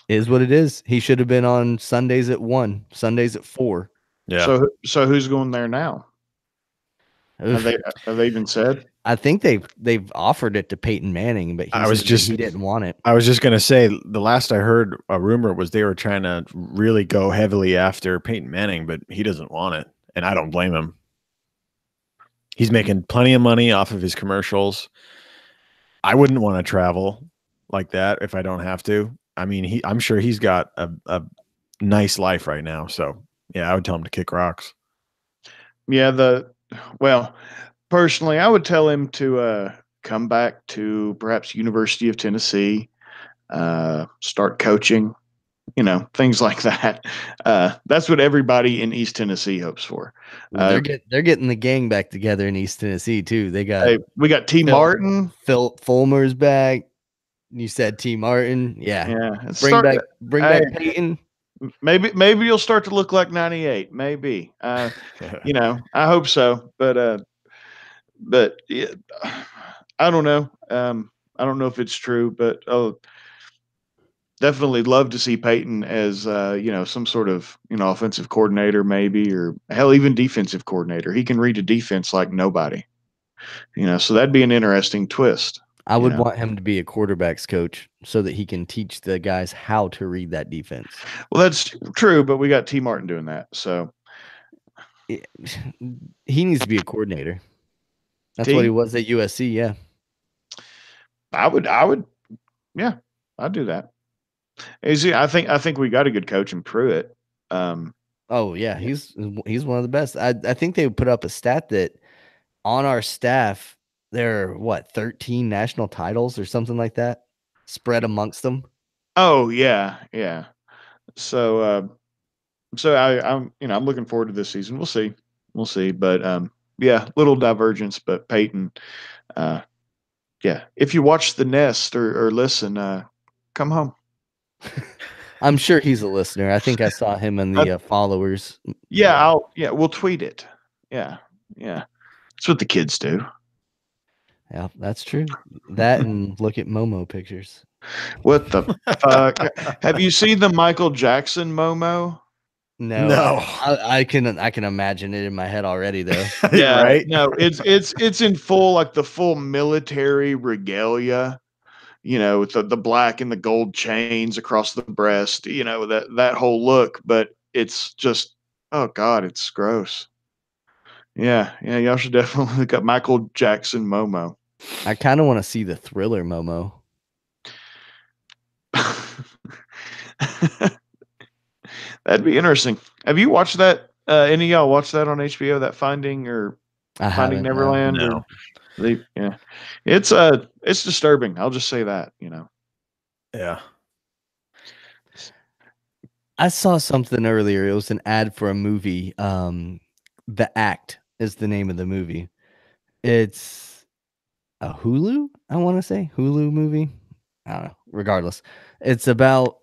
Is what it is. He should have been on Sundays at 1, Sundays at 4. Yeah. So who's going there now? Have they even said? I think they've offered it to Peyton Manning, but he didn't want it. I was just gonna say, the last I heard, a rumor was they were trying to really go heavily after Peyton Manning, but he doesn't want it, and I don't blame him. He's making plenty of money off of his commercials. I wouldn't want to travel like that if I don't have to. I mean, I'm sure he's got a nice life right now. So yeah, I would tell him to kick rocks. Yeah, personally, I would tell him to come back to perhaps University of Tennessee, start coaching, things like that. That's what everybody in East Tennessee hopes for. They're getting the gang back together in East Tennessee too. We got T. Martin, Phil Fulmer's back. You said T. Martin, yeah. Bring back Peyton. Maybe you'll start to look like 98. Maybe, I hope so. But yeah, I don't know. I don't know if it's true, but definitely love to see Peyton as some sort of offensive coordinator, maybe, or hell, even defensive coordinator. He can read a defense like nobody. So that'd be an interesting twist. I would want him to be a quarterback's coach so that he can teach the guys how to read that defense. Well, that's true, but we got T. Martin doing that, so he needs to be a coordinator. That's T? what he was at USC. Yeah, I would, yeah, I'd do that. I think we got a good coach in Pruitt. Oh yeah, he's one of the best. I think they put up a stat that on our staff there are 13 national titles or something like that spread amongst them. Oh yeah. So I'm looking forward to this season. We'll see. But yeah, little divergence. But Peyton, yeah, if you watch The Nest or listen, come home. I'm sure he's a listener. I think I saw him in the followers. Yeah, we'll tweet it. Yeah. That's what the kids do. Yeah, that's true. That and look at Momo pictures. What the fuck? Have you seen the Michael Jackson Momo? No. I can imagine it in my head already though. Yeah, right. No, it's in full the full military regalia. With the black and the gold chains across the breast. That whole look, but it's just, oh God, it's gross. Yeah, y'all should definitely look up Michael Jackson Momo. I kind of want to see the Thriller Momo. That'd be interesting. Have you watched that? Any of y'all watched that on HBO? That Finding Neverland? No. It's disturbing. I'll just say that. Yeah. I saw something earlier. It was an ad for a movie. The Act is the name of the movie. It's a Hulu, I want to say. Hulu movie. I don't know. Regardless. It's about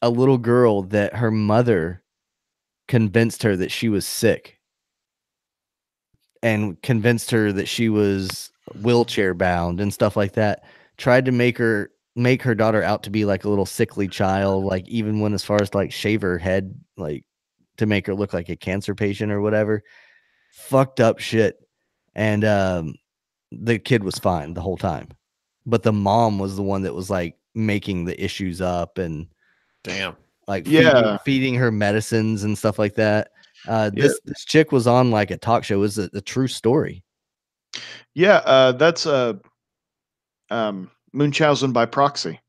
a little girl that her mother convinced her that she was sick and convinced her that she was wheelchair bound and stuff like that. Tried to make her daughter out to be like a little sickly child, like even went as far as like shave her head, like to make her look like a cancer patient or whatever. Fucked up shit. And the kid was fine the whole time, but the mom was the one that was like making the issues up and damn, like feeding her medicines and stuff like that. This chick was on like a talk show. Is a true story. Yeah, that's Munchausen by proxy.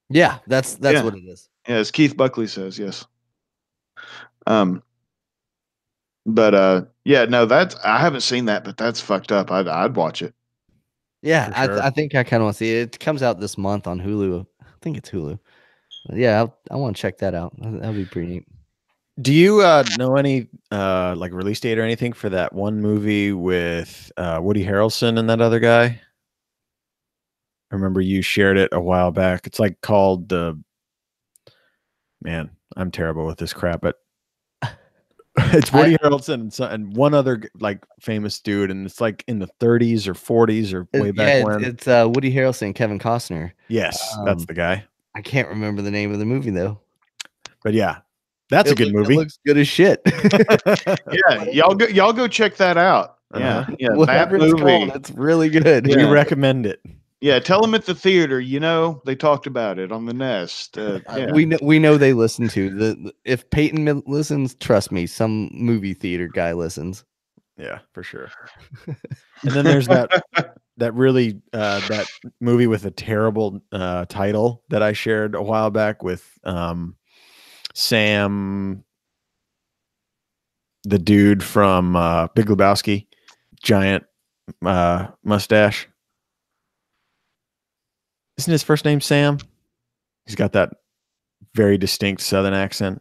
Yeah, that's what it is. Yeah, as Keith Buckley says, yes. But no, I haven't seen that, but that's fucked up. I'd watch it. Yeah, sure. I think I kind of want to see it. It comes out this month on Hulu. I think it's Hulu. Yeah, I want to check that out. That'll be pretty neat. Do you know any like release date or anything for that one movie with Woody Harrelson and that other guy? I remember you shared it a while back. It's like called man, I'm terrible with this crap, but it's Woody Harrelson and one other like famous dude, and it's like in the 30s or 40s or way back when. It's Woody Harrelson and Kevin Costner. Yes, that's the guy. I can't remember the name of the movie though. But yeah, that's a good movie. It looks good as shit. Yeah, y'all go check that out. Yeah, whatever it's called, it's really good. We recommend it. Yeah, tell them at the theater. They talked about it on the Nest. We know they listen to if Peyton listens, trust me, some movie theater guy listens. Yeah, for sure. And then there's that really that movie with a terrible title that I shared a while back with Sam, the dude from Big Lebowski, giant mustache. Isn't his first name Sam? He's got that very distinct Southern accent.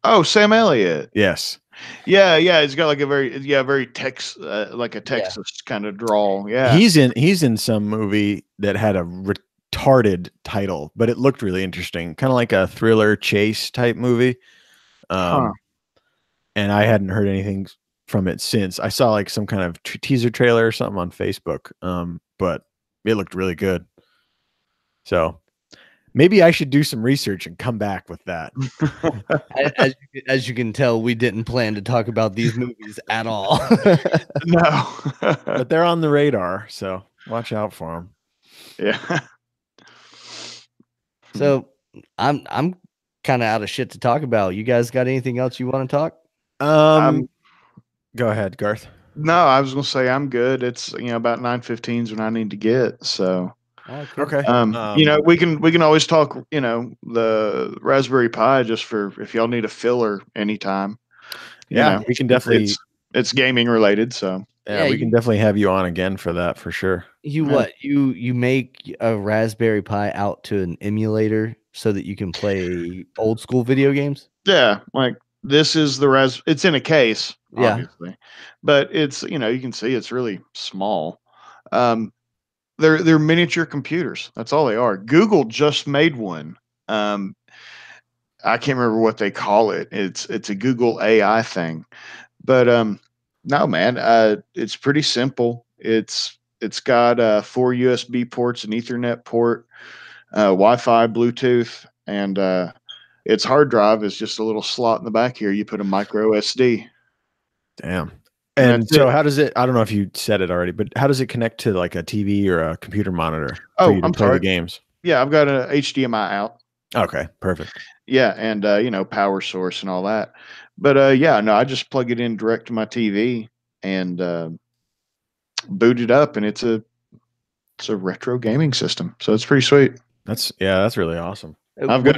Oh, Sam Elliott. Yes. Yeah. He's got like a very Texas kind of drawl. Yeah. He's in some movie that had a retarded title, but it looked really interesting, kind of like a thriller chase type movie. And I hadn't heard anything from it since. I saw like some kind of teaser trailer or something on Facebook. But it looked really good. So Maybe I should do some research and come back with that. As you can tell, we didn't plan to talk about these movies at all. No. But they're on the radar, so watch out for them. Yeah. So I'm kind of out of shit to talk about. You guys got anything else you want to talk? Go ahead, Garth. No, I was gonna say I'm good. It's about 9:15 is when I need to get. So Okay. we can always talk. The Raspberry Pi just for if y'all need a filler anytime. Yeah, we can definitely. It's gaming related, so Yeah, we can definitely have you on again for that for sure. You make a Raspberry Pi out to an emulator so that you can play old school video games? Yeah, like this is the it's in a case, Yeah. obviously. But it's you can see it's really small. They're miniature computers. That's all they are. Google just made one. I can't remember what they call it. It's a Google AI thing. But no, man, it's pretty simple. It's got 4 USB ports, an Ethernet port, Wi-Fi, Bluetooth, and its hard drive is just a little slot in the back here. You put a micro SD. Damn. And so how does it, I don't know if you said it already, but how does it connect to like a TV or a computer monitor for you to play the games? Yeah, I've got an HDMI out. Okay, perfect. Yeah, and power source and all that. But yeah, no, I just plug it in direct to my TV and boot it up, and it's a retro gaming system. So it's pretty sweet. That's really awesome. I've got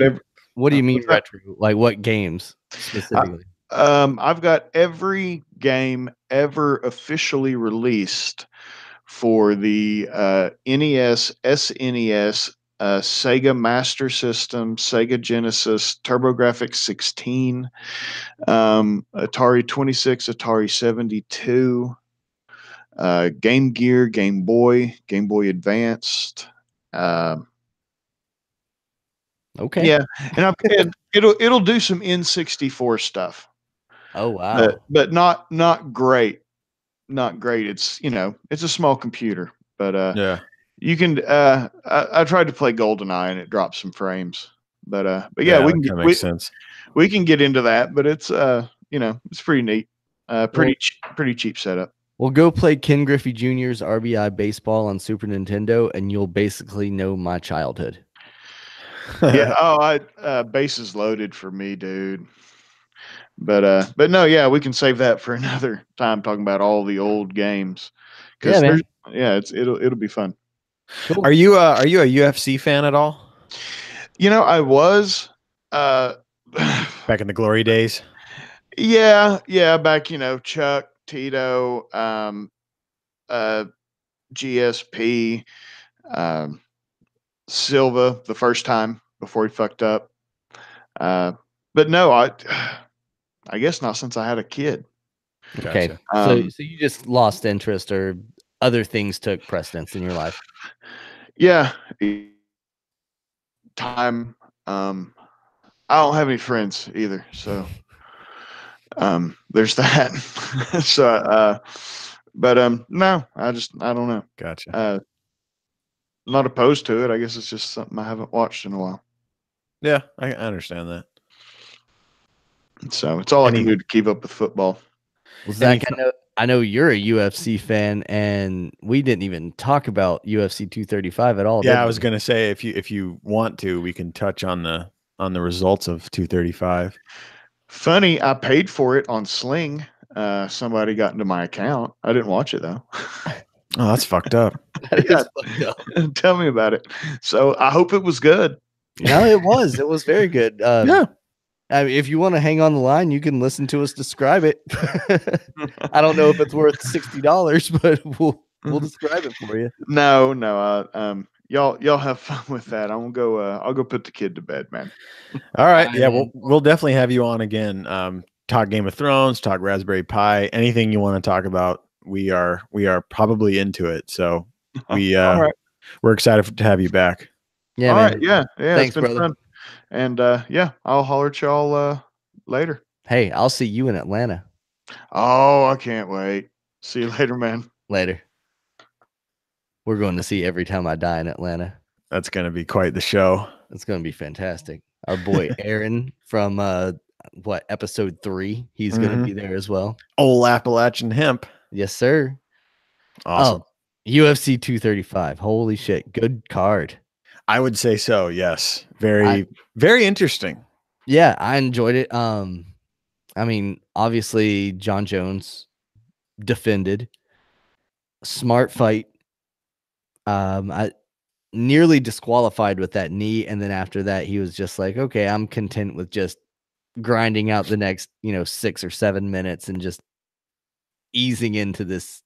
what do you mean retro? Like what games specifically? I've got every game ever officially released for the NES, SNES, Sega Master System, Sega Genesis, TurboGrafx 16, Atari 26, Atari 72, Game Gear, Game Boy Advanced. Okay. Yeah, and it'll do some N64 stuff. Oh wow! But not great, not great. It's it's a small computer, but yeah, you can. I tried to play GoldenEye and it dropped some frames, but yeah, we can makes sense. We can get into that, but it's it's pretty neat, pretty cheap setup. Well, go play Ken Griffey Jr.'s RBI Baseball on Super Nintendo, and you'll basically know my childhood. Yeah. Bases loaded for me, dude. But no, yeah, we can save that for another time talking about all the old games. It'll be fun. Cool. Are you a UFC fan at all? I was back in the glory days. Yeah, back Chuck, Tito, GSP, Silva the first time before he fucked up. But no, I guess not since I had a kid. Okay. So you just lost interest or other things took precedence in your life? Yeah. Time. I don't have any friends either. So there's that. So no, I don't know. Gotcha. Not opposed to it. I guess it's just something I haven't watched in a while. Yeah, I understand that. So it's all I can do to keep up with football. Well, Zach, I know you're a UFC fan, and we didn't even talk about UFC 235 at all. Yeah, I was going to say if you want to, we can touch on the results of 235. Funny, I paid for it on Sling. Somebody got into my account. I didn't watch it though. Oh, that's fucked up. Fucked up. Tell me about it. So I hope it was good. No, it was. It was very good. Yeah. I mean, if you want to hang on the line, you can listen to us describe it. I don't know if it's worth $60, but we'll describe it for you. No. Y'all have fun with that. I'll go put the kid to bed, man. All right. Yeah, we'll definitely have you on again. Talk Game of Thrones, talk Raspberry Pi, anything you want to talk about. We are probably into it. So we're excited to have you back. Yeah. All right. Yeah. Thanks, brother. Fun. And I'll holler at y'all later. Hey, I'll see you in Atlanta. Oh, I can't wait. See you later, man. Later. We're going to see Every Time I Die in Atlanta. That's going to be quite the show. It's going to be fantastic. Our boy Aaron from episode 3, he's going to be there as well. Old Appalachian Hemp. Yes, sir. Awesome. UFC 235. Holy shit, good card. I would say so. Yes, very interesting. Yeah, I enjoyed it. I mean, obviously John Jones defended. Smart fight. I nearly disqualified with that knee, and then after that he was just like, okay, I'm content with just grinding out the next 6 or 7 minutes and just easing into this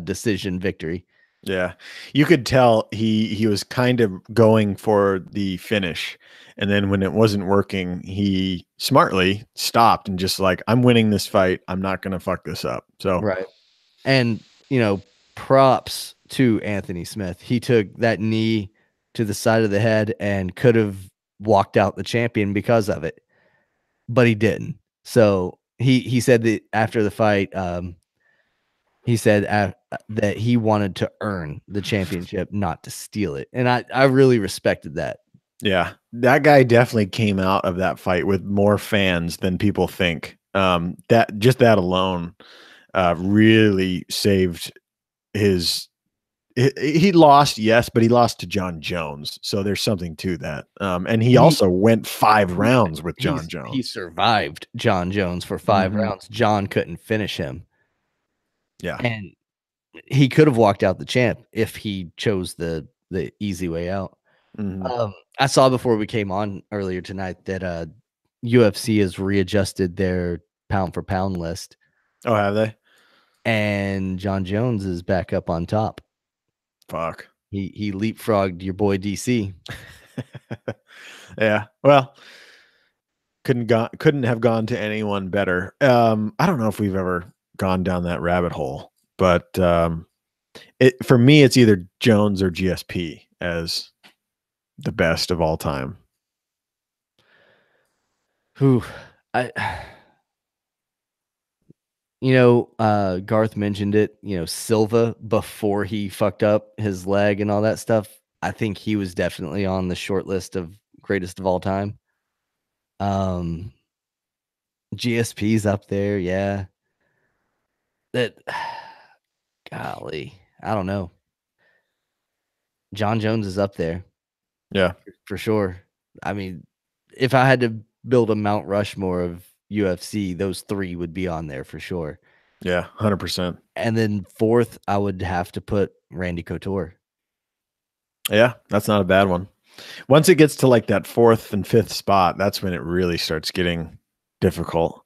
decision victory. Yeah, you could tell he was kind of going for the finish, and then when it wasn't working, he smartly stopped and just like, I'm winning this fight, I'm not gonna fuck this up. So right. And props to Anthony Smith. He took that knee to the side of the head and could have walked out the champion because of it, but he didn't. So he said that after the fight, he said that he wanted to earn the championship, not to steal it. And I really respected that. Yeah, that guy definitely came out of that fight with more fans than people think. That alone really saved his. He lost, yes, but he lost to John Jones. So there's something to that. And he also went 5 rounds with John Jones. He survived John Jones for 5 rounds. John couldn't finish him. Yeah. And he could have walked out the champ if he chose the easy way out. I saw before we came on earlier tonight that UFC has readjusted their pound for pound list. Oh, have they? And John Jones is back up on top. Fuck. He leapfrogged your boy DC. Yeah. Well, couldn't have gone to anyone better. I don't know if we've ever gone down that rabbit hole, but for me, it's either Jones or GSP as the best of all time. Who Garth mentioned it, Silva before he fucked up his leg and all that stuff. I think he was definitely on the short list of greatest of all time. GSP's up there. Yeah. Golly, I don't know. John Jones is up there. Yeah, for sure. I mean, if I had to build a Mount Rushmore of UFC, those 3 would be on there for sure. Yeah, 100%. And then 4th, I would have to put Randy Couture. Yeah, that's not a bad one. Once it gets to like that 4th and 5th spot, that's when it really starts getting difficult.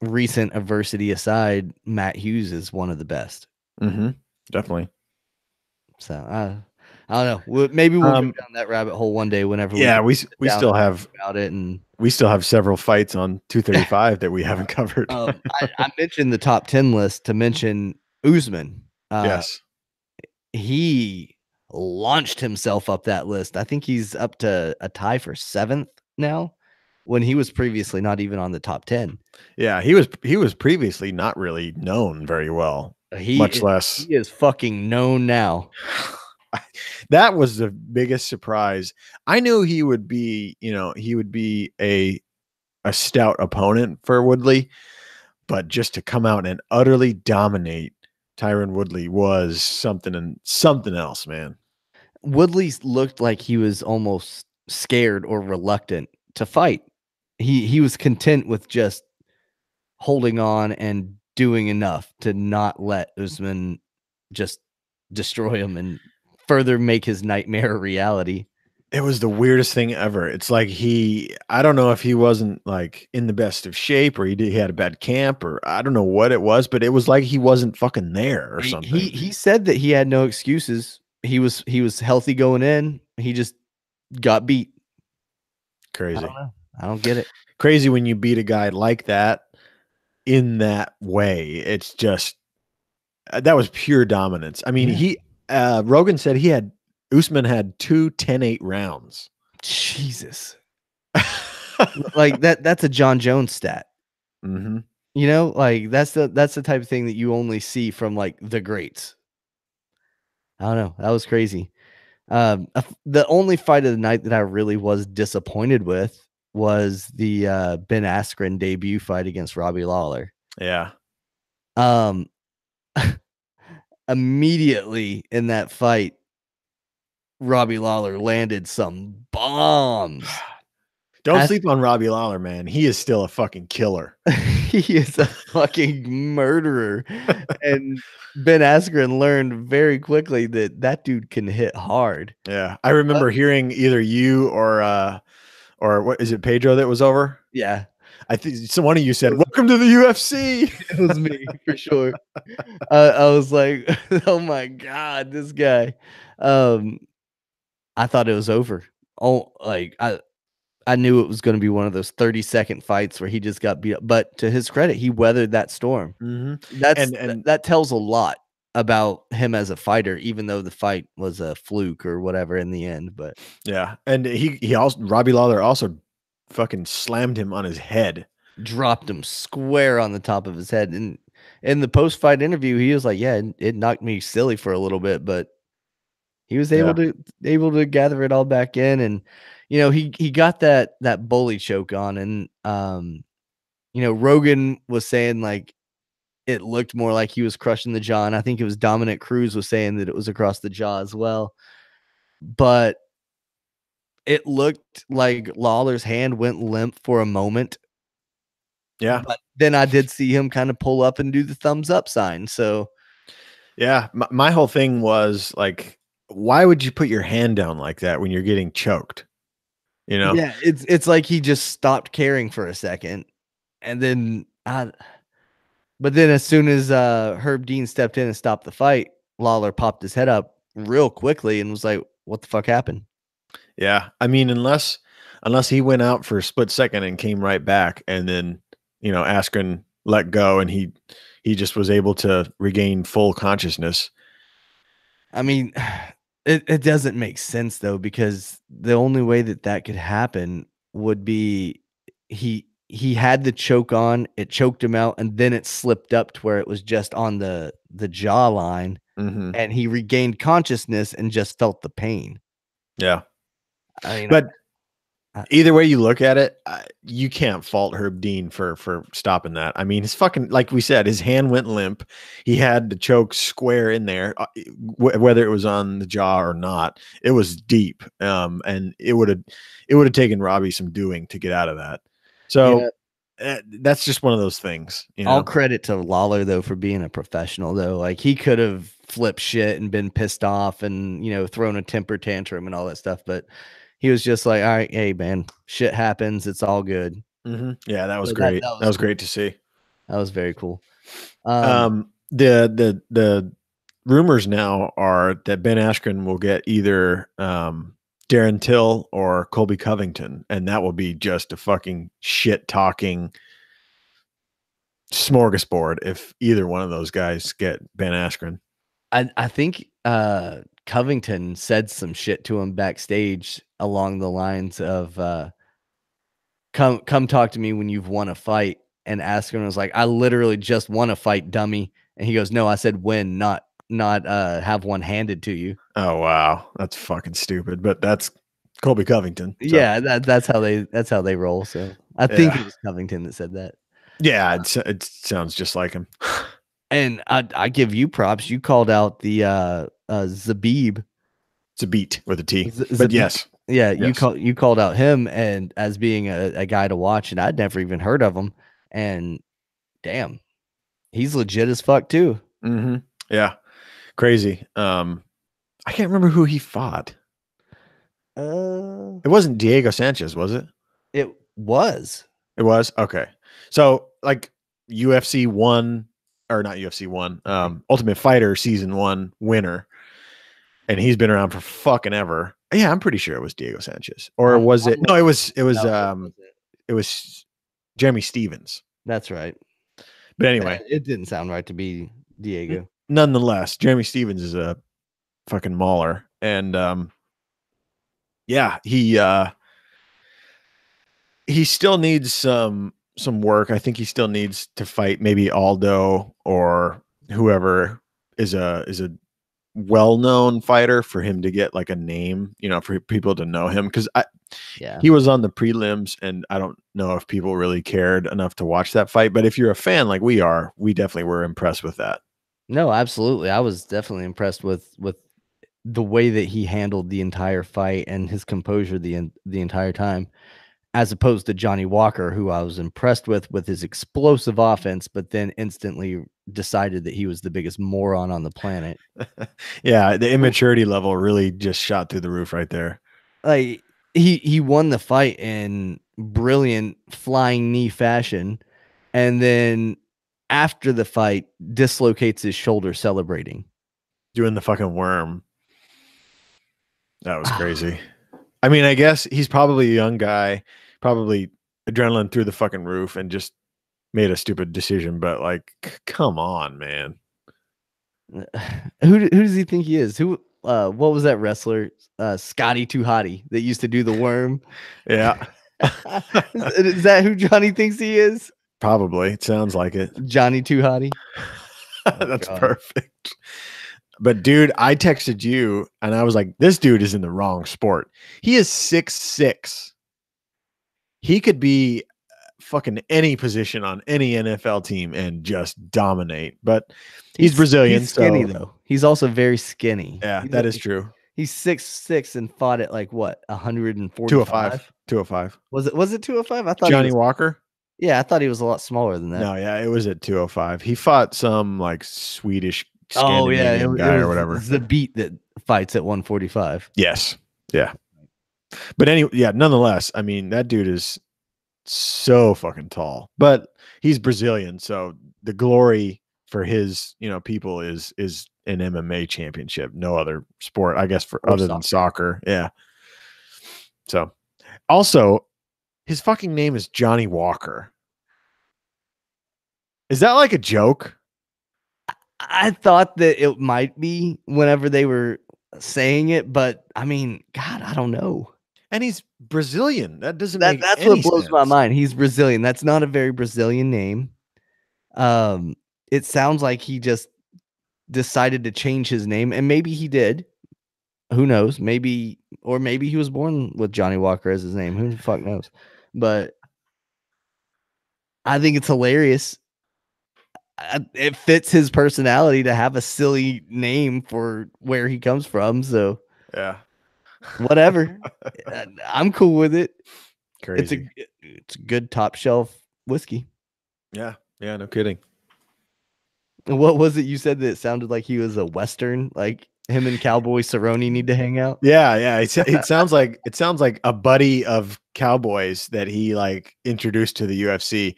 Recent adversity aside, Matt Hughes is one of the best. Definitely. So I don't know. Maybe we'll go down that rabbit hole one day whenever. Yeah, we still have about it, and we still have several fights on 235 that we haven't covered. I mentioned the top 10 list to mention Usman. Yes, he launched himself up that list. I think he's up to a tie for 7th now, when he was previously not even on the top 10. Yeah, he was previously not really known very well. Much less. He is fucking known now. That was the biggest surprise. I knew he would be, a stout opponent for Woodley, but just to come out and utterly dominate Tyron Woodley was something else, man. Woodley looked like he was almost scared or reluctant to fight. He was content with just holding on and doing enough to not let Usman just destroy him and further make his nightmare a reality. It was the weirdest thing ever. It's like I don't know if he wasn't like in the best of shape, or he had a bad camp, or I don't know what it was, but it was like he wasn't fucking there or something. He said that he had no excuses. He was healthy going in. He just got beat. Crazy. I don't get it. Crazy when you beat a guy like that in that way. It's just that was pure dominance. I mean, Rogan said Usman had 2 10-8 rounds. Jesus. Like that's a John Jones stat. Like that's the type of thing that you only see from like the greats. I don't know. That was crazy. The only fight of the night that I really was disappointed with was the Ben Askren debut fight against Robbie Lawler. Yeah. Immediately in that fight, Robbie Lawler landed some bombs. Don't sleep on Robbie Lawler, man. He is still a fucking killer. He is a fucking murderer. And Ben Askren learned very quickly that dude can hit hard. Yeah. I remember hearing either you or what is it, Pedro that was over? Yeah. I think one of you said, "Welcome to the UFC." It was me for sure. I was like, "Oh my god, this guy!" I thought it was over. Oh, like I knew it was going to be one of those 30-second fights where he just got beat up. But to his credit, he weathered that storm. Mm-hmm. That tells a lot about him as a fighter, even though the fight was a fluke or whatever in the end. But yeah, and he also Robbie Lawler also fucking slammed him on his head, dropped him square on the top of his head. And in the post-fight interview, he was like, "Yeah, it knocked me silly for a little bit, but he was able to gather it all back in." And he got that bully choke on, and Rogan was saying like it looked more like he was crushing the jaw, and I think it was Dominic Cruz was saying that it was across the jaw as well. But it looked like Lawler's hand went limp for a moment. Yeah. But then I did see him kind of pull up and do the thumbs up sign. So yeah, my whole thing was like, why would you put your hand down like that when you're getting choked? Yeah, it's like he just stopped caring for a second, and then but then as soon as Herb Dean stepped in and stopped the fight, Lawler popped his head up real quickly and was like, "What the fuck happened?" Yeah, I mean, unless he went out for a split second and came right back, and then Askren let go, and he just was able to regain full consciousness. I mean, it doesn't make sense though, because the only way that could happen would be he had the choke on, it choked him out, and then it slipped up to where it was just on the jawline, and he regained consciousness and just felt the pain. Yeah. I mean, but either way you look at it, you can't fault Herb Dean for stopping that. I mean, his fucking, like we said, his hand went limp. He had the choke square in there, whether it was on the jaw or not. It was deep, and it would have taken Robbie some doing to get out of that. So that's just one of those things. All credit to Lawler though for being a professional though. Like he could have flipped shit and been pissed off and thrown a temper tantrum and all that stuff, but he was just like, "All right, hey man, shit happens. It's all good." Yeah, that was great. That was great to see. That was very cool. The rumors now are that Ben Askren will get either Darren Till or Colby Covington, and that will be just a fucking shit talking smorgasbord if either one of those guys get Ben Askren. I think Covington said some shit to him backstage along the lines of come talk to me when you've won a fight. And Askren was like, "I literally just won a fight, dummy." And he goes, "No, I said win, not have one handed to you." Oh wow, that's fucking stupid. But that's Colby Covington. So. Yeah, that's how they roll. So I think it was Covington that said that. Yeah, it sounds just like him. And I give you props. You called out the Zabit with a T. But yes. Yeah, yes. You called out him and as being a guy to watch, and I'd never even heard of him. And damn, he's legit as fuck too. Yeah, crazy. I can't remember who he fought. It wasn't Diego Sanchez, was it? It was. It was? Okay. So like UFC 1, or not UFC 1, Ultimate Fighter Season 1 winner. And he's been around for fucking ever. Yeah, I'm pretty sure it was Diego Sanchez. Or was it? No, it was Jeremy Stevens. That's right. But anyway, it didn't sound right to be Diego. Nonetheless, Jeremy Stevens is a fucking mauler. And yeah, he still needs some work. I think he still needs to fight maybe Aldo or whoever is a well-known fighter for him to get like a name, for people to know him. Because Yeah. he was on the prelims, and I don't know if people really cared enough to watch that fight. But if you're a fan like we are, we definitely were impressed with that. No, absolutely. I was definitely impressed with the way that he handled the entire fight and his composure the entire time, as opposed to Johnny Walker, who I was impressed with his explosive offense, but then instantly decided that he was the biggest moron on the planet. Yeah, the immaturity level really just shot through the roof right there. Like he won the fight in brilliant flying knee fashion, and then after the fight dislocates his shoulder celebrating. Doing the fucking worm. That was crazy. I mean, I guess he's probably a young guy, probably adrenaline through the fucking roof, and just made a stupid decision. But like, come on, man. Who does he think he is? What was that wrestler? Scotty Too Hottie that used to do the worm. Yeah. Is that who Johnny thinks he is? Probably. It sounds like it. Johnny Too Hottie. That's perfect. But dude, I texted you and I was like, this dude is in the wrong sport. He is 6'6". He could be fucking any position on any NFL team and just dominate. But he's Brazilian. He's skinny though. He's also very skinny. Yeah, that is true. He's 6'6" and fought at like what, 145? 205. Was it 205? I thought Johnny Walker. Yeah, I thought he was a lot smaller than that. No, yeah, it was at 205. He fought some like Swedish Scandinavian guy or whatever. It's the beat that fights at 145. Yes. Yeah. But anyway, yeah, nonetheless, I mean, that dude is so fucking tall. But he's Brazilian, so the glory for his, people is an MMA championship. No other sport, I guess, other than soccer. Yeah. So also, his fucking name is Johnny Walker. Is that like a joke? I thought that it might be whenever they were saying it, but I mean, God, I don't know. And he's Brazilian. That doesn't make that's any what blows sense. my mind. He's Brazilian. That's not a very Brazilian name. It sounds like he just decided to change his name, and maybe he did. Who knows? Maybe he was born with Johnny Walker as his name. Who the fuck knows? But I think it's hilarious. It fits his personality to have a silly name for where he comes from. So yeah, whatever. I'm cool with it. Crazy. It's a good top shelf whiskey. Yeah. Yeah. No kidding. What was it you said that it sounded like he was a Western? Like him and Cowboy Cerrone need to hang out? Yeah. Yeah. It sounds like a buddy of Cowboys that he like introduced to the UFC.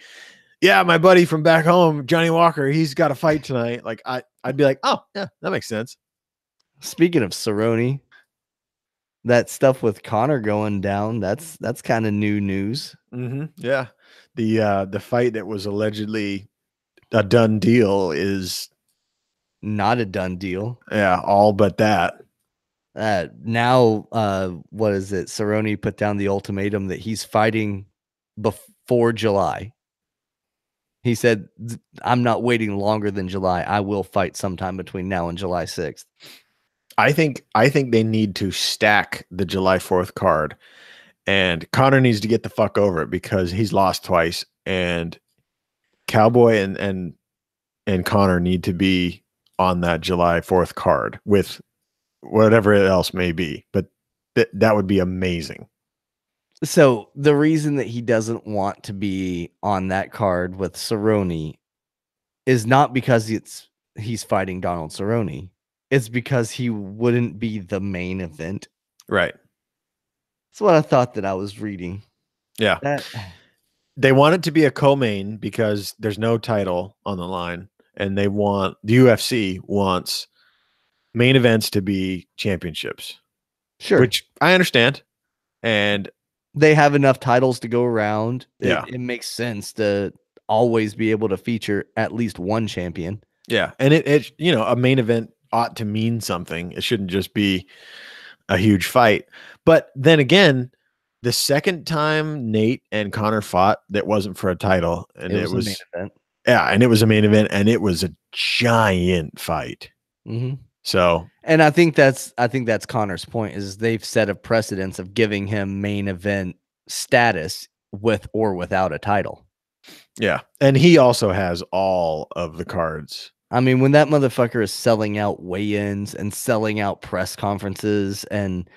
Yeah, my buddy from back home, Johnny Walker, he's got a fight tonight. Like I'd be like, oh yeah, that makes sense. Speaking of Cerrone, that stuff with Conor going down, that's kind of new news. Mm-hmm. Yeah, the fight that was allegedly a done deal is not a done deal. Yeah, all but that. Now, what is it? Cerrone put down the ultimatum that he's fighting before July. He said, I'm not waiting longer than July. I will fight sometime between now and July 6th. I think they need to stack the July 4th card, and Conor needs to get the fuck over it because he's lost twice, and Cowboy and Conor need to be on that July 4th card with whatever else may be. But that would be amazing. So the reason that he doesn't want to be on that card with Cerrone is not because he's fighting Donald Cerrone. It's because he wouldn't be the main event. Right. That's what I thought that I was reading. Yeah. They want it to be a co-main because there's no title on the line, and the UFC wants main events to be championships. Sure. Which I understand. And they have enough titles to go around. It makes sense to always be able to feature at least one champion. Yeah. And it a main event ought to mean something. It shouldn't just be a huge fight. But then again, the second time Nate and Conor fought, that wasn't for a title, and it was a main event. Yeah, and it was a main event, and it was a giant fight. Mm-hmm. So, And I think that's Connor's point is they've set a precedence of giving him main event status with or without a title. Yeah. And he also has all of the cards. I mean, when that motherfucker is selling out weigh-ins and selling out press conferences and,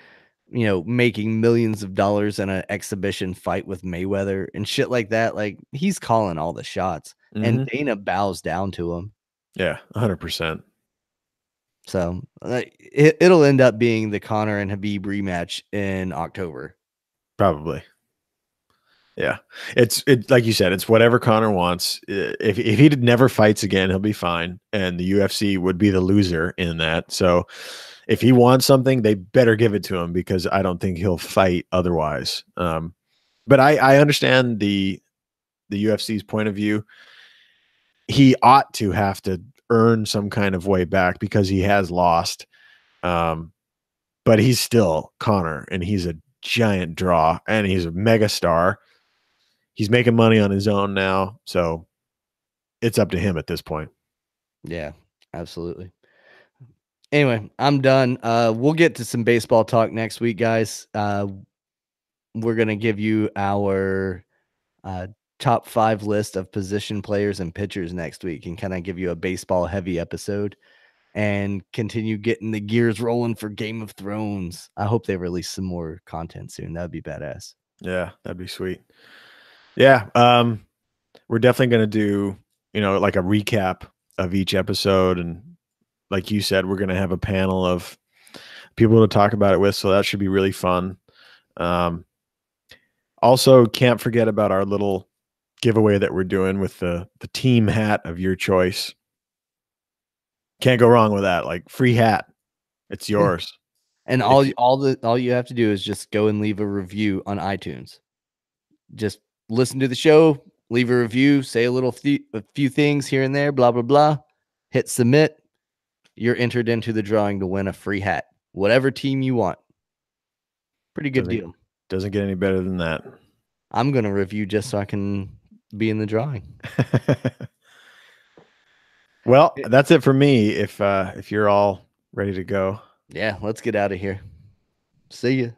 you know, making millions of dollars in an exhibition fight with Mayweather and shit like that, like he's calling all the shots and Dana bows down to him. Yeah, 100%. So it'll end up being the Conor and Khabib rematch in October. Probably. Yeah. It's like you said, it's whatever Conor wants. If he never fights again, he'll be fine. And the UFC would be the loser in that. So if he wants something, they better give it to him because I don't think he'll fight otherwise. But I understand the UFC's point of view. He ought to have to earn some kind of way back because he has lost. But he's still Conor, and he's a giant draw, and he's a mega star. He's making money on his own now, so it's up to him at this point. Yeah, absolutely. Anyway, I'm done. We'll get to some baseball talk next week, guys. We're gonna give you our top 5 list of position players and pitchers next week and kind of give you a baseball heavy episode and continue getting the gears rolling for Game of Thrones. I hope they release some more content soon. That'd be badass. Yeah, that'd be sweet. Yeah. We're definitely going to do, like a recap of each episode. And like you said, we're going to have a panel of people to talk about it with. So that should be really fun. Also, can't forget about our little giveaway that we're doing with the team hat of your choice. Can't go wrong with that. Like, free hat. It's yours. And all you have to do is just go and leave a review on iTunes. Just listen to the show, leave a review, say a few things here and there, blah, blah, blah. Hit submit. You're entered into the drawing to win a free hat. Whatever team you want. Pretty good deal. Doesn't get any better than that. I'm going to review just so I can be in the drawing. Well, that's it for me. If you're all ready to go. Yeah, let's get out of here. See ya.